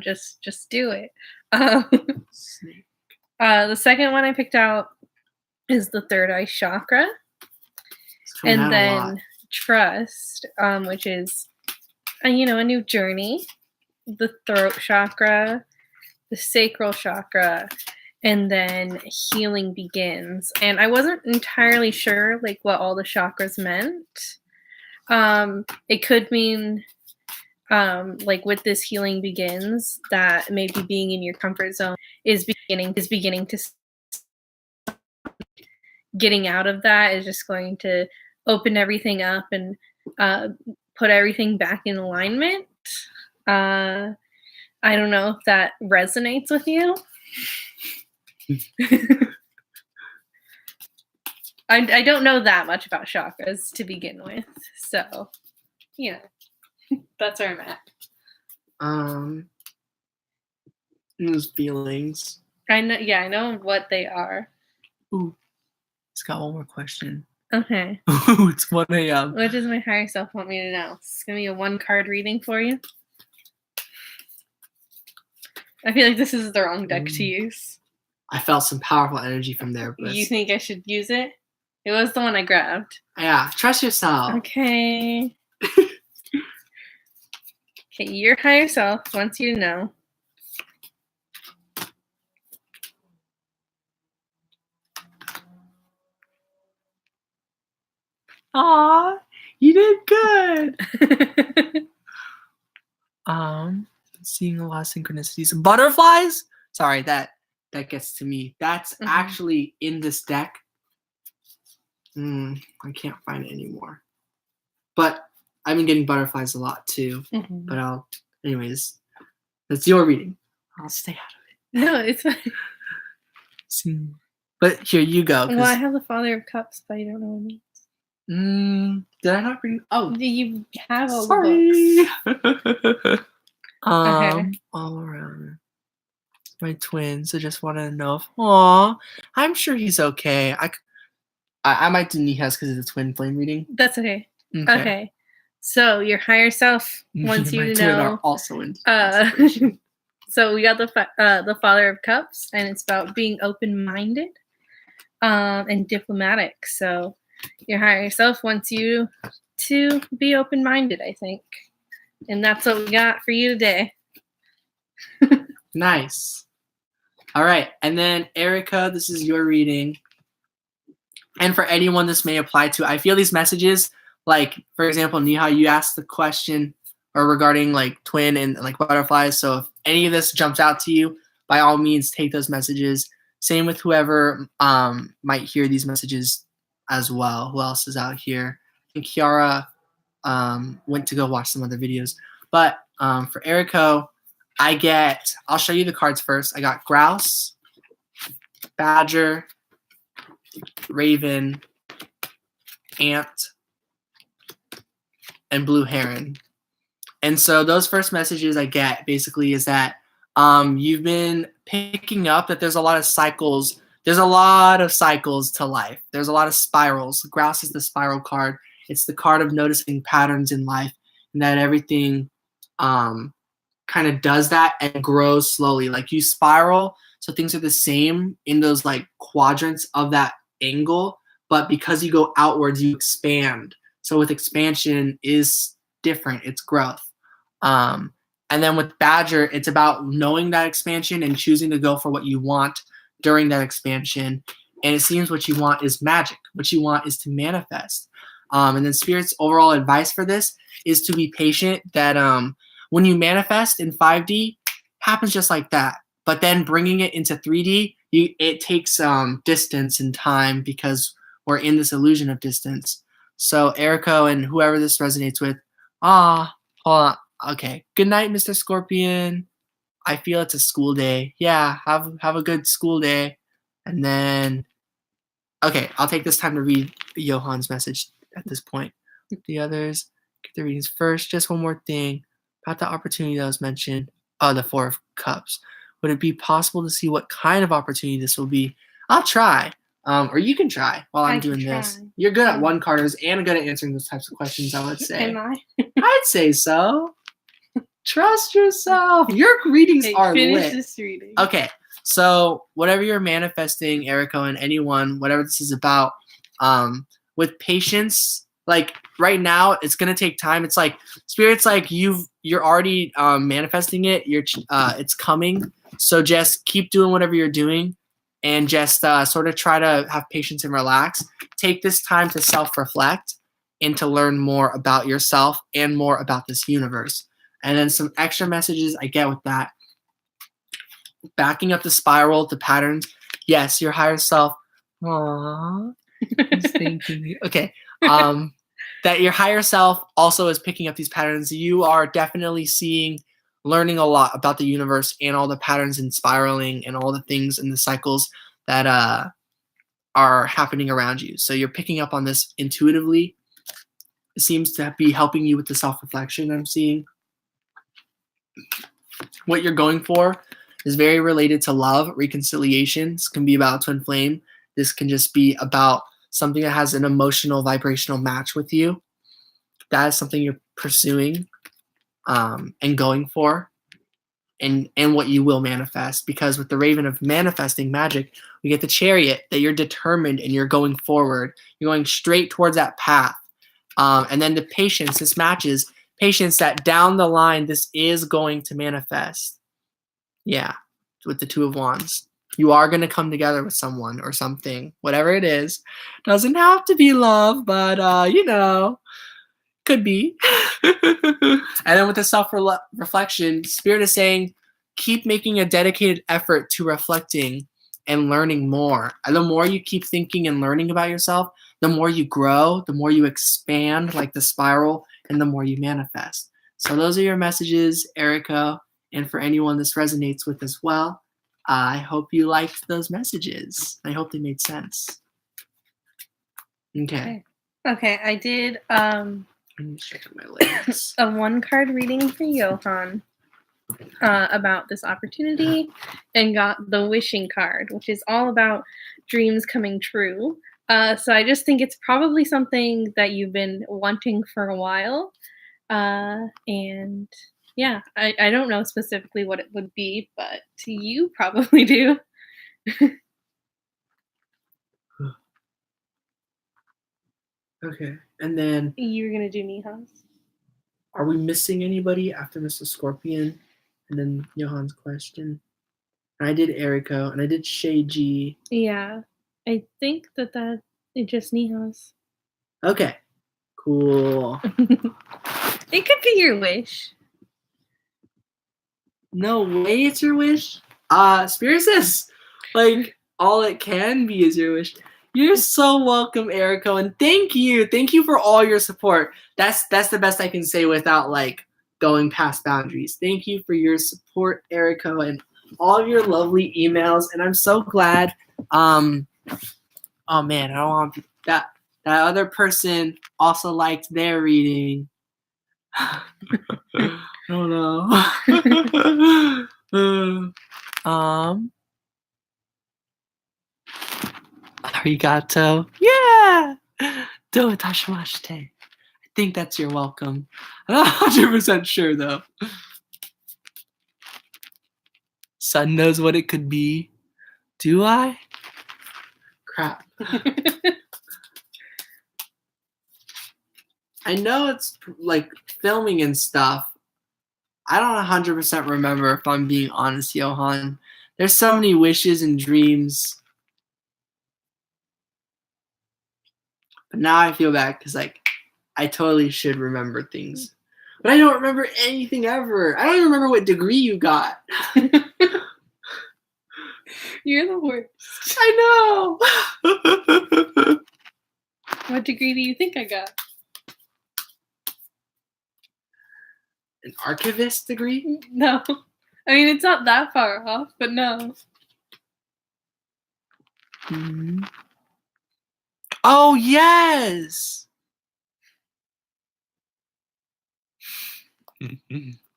S2: just do it. The second one I picked out is the third eye chakra. And then Trust, which is, a new journey. The throat chakra, the sacral chakra, and then Healing Begins. And I wasn't entirely sure like what all the chakras meant. It could mean like with this Healing Begins, that maybe being in your comfort zone is beginning to getting out of that is just going to open everything up and put everything back in alignment. I don't know if that resonates with you. I don't know that much about chakras to begin with, so that's where I'm at.
S1: Those feelings.
S2: I know what they are.
S1: Ooh, it's got one more question.
S2: Okay.
S1: Ooh, it's 1 a.m.
S2: What does my higher self want me to know? It's gonna be a 1-card reading for you. I feel like this is the wrong deck to use.
S1: I felt some powerful energy from there. But
S2: you think I should use it? It was the one I grabbed.
S1: Yeah, trust yourself.
S2: Okay. Okay, your higher self wants you to know.
S1: Aw, you did good. Seeing a lot of synchronicities. Butterflies? Sorry, that gets to me. That's actually in this deck. I can't find it anymore. But I've been getting butterflies a lot too. But anyways, that's your reading. I'll stay out of it.
S2: No, it's fine.
S1: But here you go.
S2: Well, I have the Father of Cups, but I don't know what it
S1: means. Did I not bring? Oh,
S2: you have all the books.
S1: Okay. All around. My twins. I just want to know if. Aw, I'm sure he's okay. I might do Niha's because it's a twin flame reading.
S2: That's okay. Okay. So your higher self wants you to know.
S1: Are also in.
S2: So we got the Father of Cups, and it's about being open-minded, and diplomatic. So your higher self wants you to be open-minded, I think. And that's what we got for you today.
S1: Nice. All right. And then, Erica, this is your reading. And for anyone this may apply to, I feel these messages, like, for example, Neha, you asked the question or regarding like twin and like butterflies. So if any of this jumps out to you, by all means, take those messages. Same with whoever might hear these messages as well. Who else is out here? I think Kiara went to go watch some other videos. But for Erico, I'll show you the cards first. I got grouse, badger, raven, ant, and blue heron. And so those first messages I get basically is that you've been picking up that there's a lot of cycles. There's a lot of cycles to life. There's a lot of spirals. Grouse is the spiral card. It's the card of noticing patterns in life, and that everything kind of does that and grows slowly. Like you spiral, so things are the same in those like quadrants of that angle, but because you go outwards, you expand. So with expansion is different. It's growth. And then with badger, it's about knowing that expansion and choosing to go for what you want during that expansion. And it seems what you want is magic. What you want is to manifest. And then Spirit's overall advice for this is to be patient. That when you manifest in 5D, happens just like that. But then bringing it into 3D, it takes distance and time because we're in this illusion of distance. So Erico and whoever this resonates with, hold on. Okay. Good night, Mr. Scorpion. I feel it's a school day. Yeah, have a good school day. And then, okay, I'll take this time to read Johan's message at this point. The others, get the readings first. Just one more thing about the opportunity that was mentioned. The Four of Cups. Would it be possible to see what kind of opportunity this will be? I'll try. Or you can try while I'm doing this. You're good at one carders and good at answering those types of questions, I would say.
S2: Am I?
S1: I'd say so. Trust yourself. Your readings are
S2: finish
S1: lit.
S2: This reading.
S1: Okay, so whatever you're manifesting, Erico, and anyone, whatever this is about, with patience, like right now, it's gonna take time. It's like Spirit's like you're already manifesting it. It's coming. So just keep doing whatever you're doing, and just sort of try to have patience and relax. Take this time to self-reflect and to learn more about yourself and more about this universe. And then some extra messages I get with that. Backing up the spiral, the patterns. Yes, your higher self. Aww. He's thanking you. Okay. That your higher self also is picking up these patterns. You are definitely learning a lot about the universe and all the patterns and spiraling and all the things and the cycles that are happening around you. So you're picking up on this intuitively. It seems to be helping you with the self-reflection I'm seeing. What you're going for is very related to love, reconciliation. This can be about twin flame. This can just be about something that has an emotional, vibrational match with you. That is something you're pursuing and going for, and what you will manifest. Because with the Raven of manifesting magic, we get the Chariot, that you're determined and you're going forward. You're going straight towards that path. And then the patience, this matches patience that down the line, this is going to manifest. Yeah, with the Two of Wands. You are going to come together with someone or something, whatever it is. Doesn't have to be love, but, could be. And then with the self-reflection, Spirit is saying, keep making a dedicated effort to reflecting and learning more. And the more you keep thinking and learning about yourself, the more you grow, the more you expand like the spiral, and the more you manifest. So those are your messages, Erica. And for anyone this resonates with as well, I hope you liked those messages. I hope they made sense. Okay.
S2: Okay, I did
S1: I'm just checking my legs.
S2: a 1-card reading for Johan about this opportunity, and got the wishing card, which is all about dreams coming true. So I just think it's probably something that you've been wanting for a while. And yeah, I don't know specifically what it would be, but you probably do.
S1: Okay, and then
S2: You were going to do Niha's?
S1: Are we missing anybody after Mr. Scorpion? And then Johan's question. And I did Eriko, and I did Sheiji.
S2: Yeah. I think that it just Niha's.
S1: Okay. Cool.
S2: It could be your wish.
S1: No way it's your wish. Spirit says, like, all it can be is your wish. You're so welcome, Eriko, and thank you. Thank you for all your support. That's the best I can say without, like, going past boundaries. Thank you for your support, Eriko, and all of your lovely emails. And I'm so glad. Oh man, I don't want that other person also liked their reading. I don't know. Arigato. Yeah. Do itashimashite. I think that's your welcome. I'm not 100% sure though. Sun knows what it could be. Do I? Crap. I know it's like filming and stuff. I don't 100% remember if I'm being honest, Johan. There's so many wishes and dreams. But now I feel bad because, like, I totally should remember things. But I don't remember anything ever. I don't even remember what degree you got.
S2: You're the worst.
S1: I know.
S2: What degree do you think I got?
S1: An archivist degree?
S2: No. I mean, it's not that far off, but no.
S1: Mm-hmm. Oh, yes.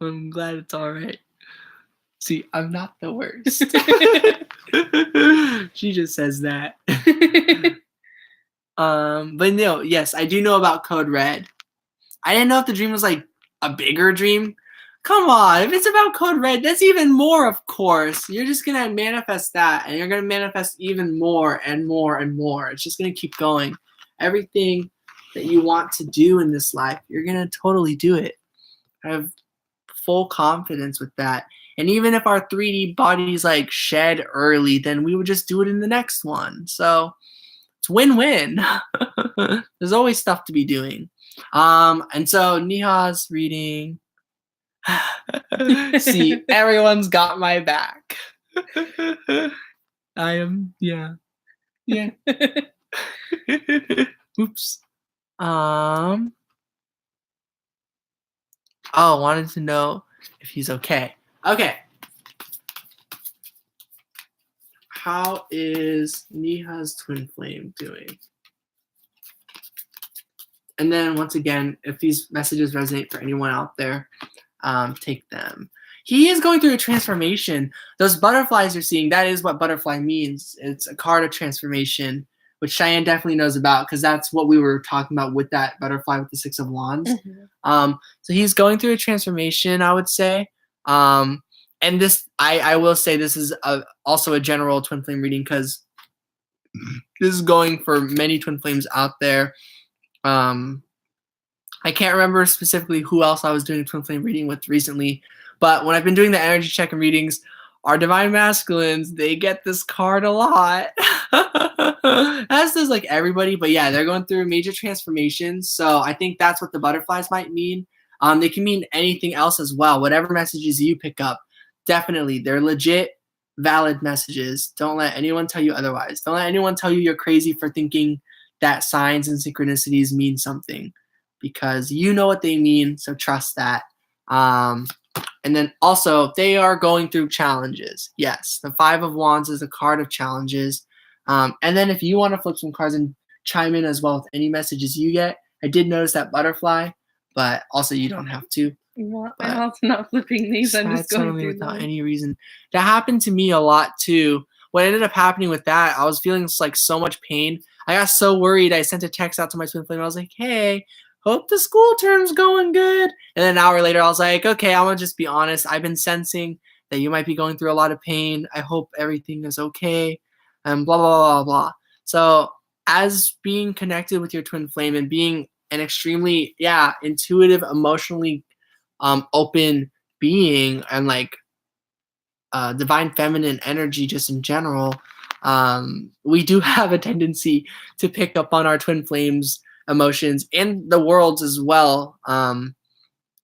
S1: I'm glad it's all right. See, I'm not the worst. She just says that. But no, yes, I do know about Code Red. I didn't know if the dream was like a bigger dream. Come on, if it's about Code Red, that's even more, of course. You're just gonna manifest that, and you're gonna manifest even more and more and more. It's just gonna keep going. Everything that you want to do in this life, you're gonna totally do it. I have full confidence with that. And even if our 3D bodies like shed early, then we would just do it in the next one. So it's win-win. There's always stuff to be doing. And so Niha's reading. See, everyone's got my back. I am, yeah. Oops. Oh, wanted to know if he's okay. Okay. How is Niha's twin flame doing? And then once again, if these messages resonate for anyone out there, take them. He is going through a transformation. Those butterflies you're seeing, that is what butterfly means. It's a card of transformation, which Cheyenne definitely knows about because that's what we were talking about with that butterfly with the 6 of Wands. Mm-hmm. So he's going through a transformation, I would say. And this, I will say this is also a general twin flame reading because this is going for many twin flames out there. I can't remember specifically who else I was doing a twin flame reading with recently, but when I've been doing the energy check and readings, our divine masculines, they get this card a lot. As does like everybody, but yeah, they're going through major transformations. So I think that's what the butterflies might mean. They can mean anything else as well. Whatever messages you pick up, definitely, they're legit, valid messages. Don't let anyone tell you otherwise. Don't let anyone tell you you're crazy for thinking that signs and synchronicities mean something, because you know what they mean, so trust that. And then also, they are going through challenges. Yes, the 5 of Wands is a card of challenges. And then if you want to flip some cards and chime in as well with any messages you get, I did notice that butterfly, but also you don't have to.
S2: Well, I'm also not flipping these. I'm just going through
S1: without
S2: them.
S1: any reason. That happened to me a lot too. What ended up happening with that, I was feeling like so much pain. I got so worried. I sent a text out to my twin flame. I was like, "Hey, hope the school term's going good." And then an hour later, I was like, "Okay, I want to just be honest. I've been sensing that you might be going through a lot of pain. I hope everything is okay." And blah blah blah blah. So as being connected with your twin flame and being an extremely intuitive, emotionally open being, and like divine feminine energy just in general, we do have a tendency to pick up on our twin flames emotions and the world's as well,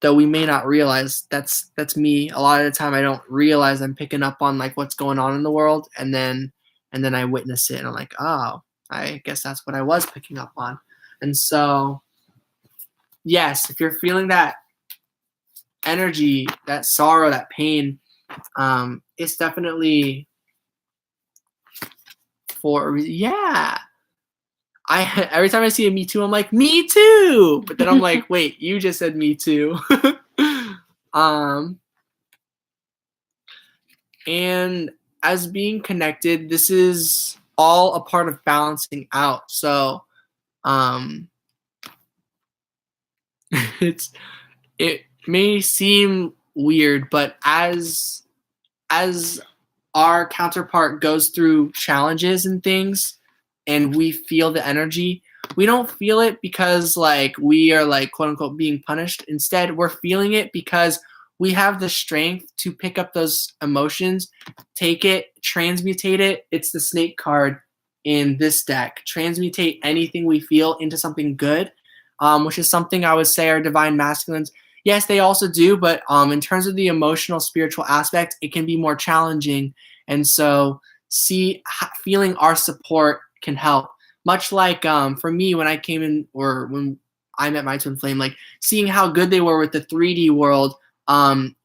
S1: though we may not realize. That's me. A lot of the time I don't realize I'm picking up on like what's going on in the world, and then I witness it and I'm like, oh, I guess that's what I was picking up on. And so yes, if you're feeling that energy, that sorrow, that pain, it's definitely for a reason. Yeah. Every time I see a me too, I'm like, me too. But then I'm like, wait, you just said me too. And as being connected, this is all a part of balancing out. So it may seem weird, but as our counterpart goes through challenges and things and we feel the energy, we don't feel it because like we are like quote unquote being punished. Instead, we're feeling it because we have the strength to pick up those emotions, take it, transmutate it. It's the snake card in this deck. Transmutate anything we feel into something good, which is something I would say our divine masculines, yes, they also do, but in terms of the emotional, spiritual aspect, it can be more challenging. And so feeling our support can help. Much like for me, when I came in, or when I met my twin flame, like seeing how good they were with the 3D world,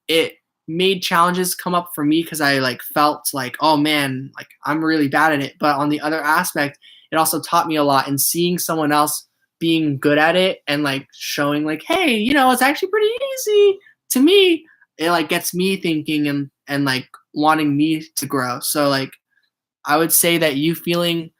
S1: it made challenges come up for me because I like felt like, oh man, like I'm really bad at it. But on the other aspect, it also taught me a lot. And seeing someone else being good at it and like showing like, hey, it's actually pretty easy to me, it like gets me thinking and like wanting me to grow. So like I would say that you feeling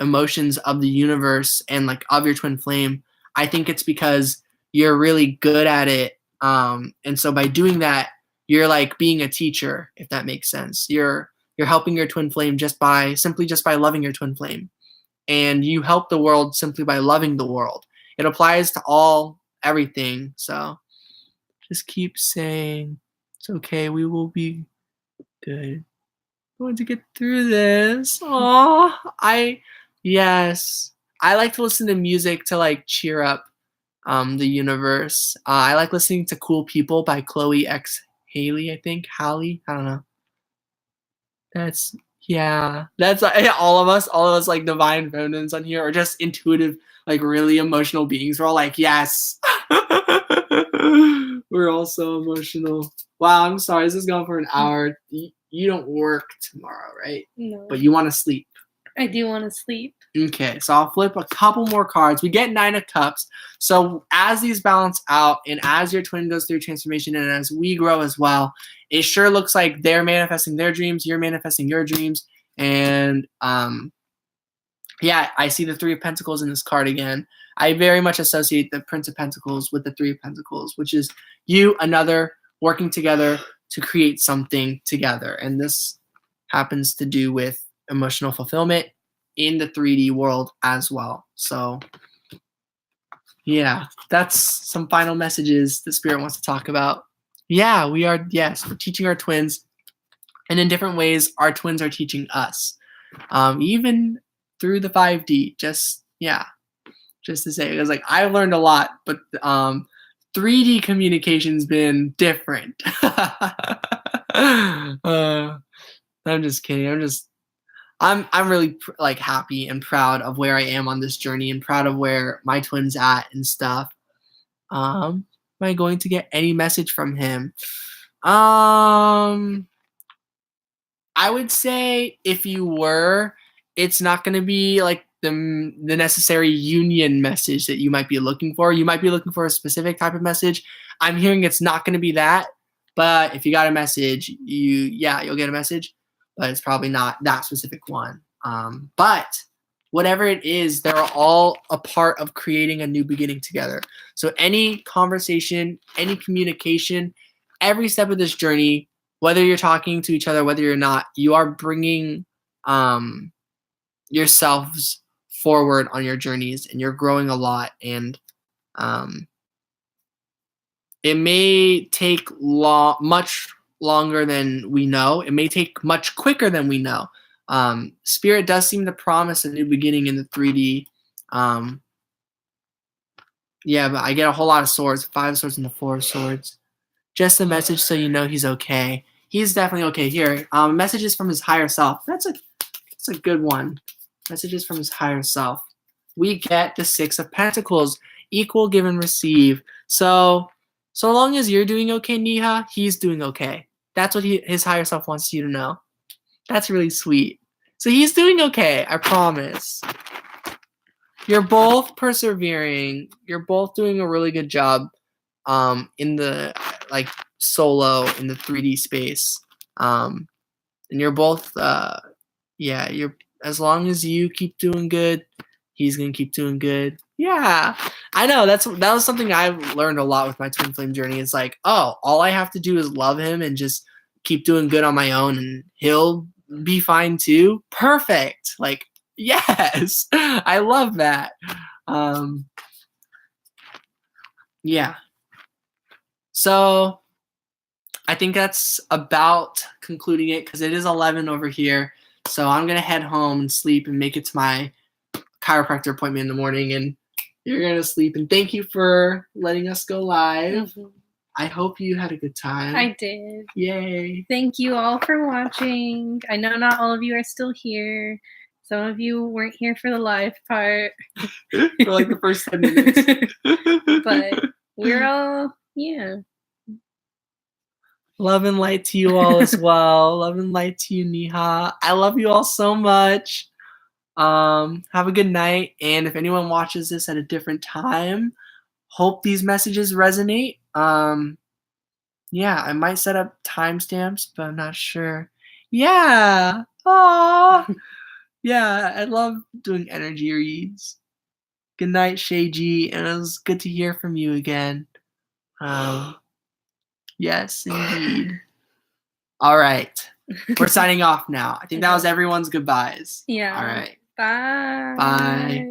S1: emotions of the universe and like of your twin flame, I think it's because you're really good at it. And so by doing that, you're like being a teacher, if that makes sense. You're helping your twin flame simply by loving your twin flame. And you help the world simply by loving the world. It applies to everything. So just keep saying, it's okay, we will be good. Going to get through this. Aww. Yes. I like to listen to music to like cheer up the universe. I like listening to Cool People by Chloe X Haley, I think. Haley? I don't know. That's all of us like divine feminines on here are just intuitive, like really emotional beings. We're all like, yes. We're all so emotional. Wow, I'm sorry. This is going for an hour. You don't work tomorrow, right?
S2: No.
S1: But you want to sleep.
S2: I do want to sleep.
S1: Okay, so I'll flip a couple more cards. We get 9 of Cups. So as these balance out and as your twin goes through transformation and as we grow as well, it sure looks like they're manifesting their dreams, you're manifesting your dreams. And I see the 3 of Pentacles in this card again. I very much associate the Prince of Pentacles with the 3 of Pentacles, which is you, another, working together to create something together. And this happens to do with emotional fulfillment in the 3D world as well. So yeah, that's some final messages the Spirit wants to talk about. Yeah, we're teaching our twins, and in different ways our twins are teaching us, even through the 5D. Just to say, because like I've learned a lot, but 3D communication's been different. I'm just kidding. I'm really like happy and proud of where I am on this journey and proud of where my twin's at and stuff. Am I going to get any message from him? I would say if you were, it's not going to be like the necessary union message that you might be looking for. You might be looking for a specific type of message. I'm hearing it's not going to be that, but if you got a message, you'll get a message. But it's probably not that specific one. But whatever it is, they're all a part of creating a new beginning together. So any conversation, any communication, every step of this journey, whether you're talking to each other, whether you're not, you are bringing yourselves forward on your journeys, and you're growing a lot, and it may take much longer than we know. It may take much quicker than we know. Spirit does seem to promise a new beginning in the 3D. Yeah, but I get a whole lot of swords. 5 swords and the 4 swords. Just a message so you know he's okay. He's definitely okay. Here, messages from his higher self. That's a good one. Messages from his higher self. We get the 6 of Pentacles. Equal give and receive. So long as you're doing okay, Niha, he's doing okay. That's what his higher self wants you to know. That's really sweet. So he's doing okay, I promise. You're both persevering. You're both doing a really good job in the solo in the 3D space. And you're both you're as long as you keep doing good, he's gonna keep doing good. Yeah, I know that was something I've learned a lot with my twin flame journey. It's like, oh, all I have to do is love him and just keep doing good on my own, and he'll be fine too. Perfect. Like, yes, I love that. Yeah. So I think that's about concluding it because it is 11 over here. So I'm gonna head home and sleep and make it to my chiropractor appointment in the morning, and you're gonna sleep. And thank you for letting us go live. Mm-hmm. I hope you had a good time.
S2: I did.
S1: Yay.
S2: Thank you all for watching. I know not all of you are still here. Some of you weren't here for the live part.
S1: For like the first 10 minutes.
S2: But we're all, yeah.
S1: Love and light to you all as well. Love and light to you, Niha. I love you all so much. Have a good night. And if anyone watches this at a different time, hope these messages resonate. Yeah, I might set up timestamps, but I'm not sure. Yeah. Aww. Yeah, I love doing energy reads. Good night, Shaiji, and it was good to hear from you again. Yes, indeed. All right. We're signing off now. I think that was everyone's goodbyes.
S2: Yeah.
S1: All right.
S2: Bye.
S1: Bye.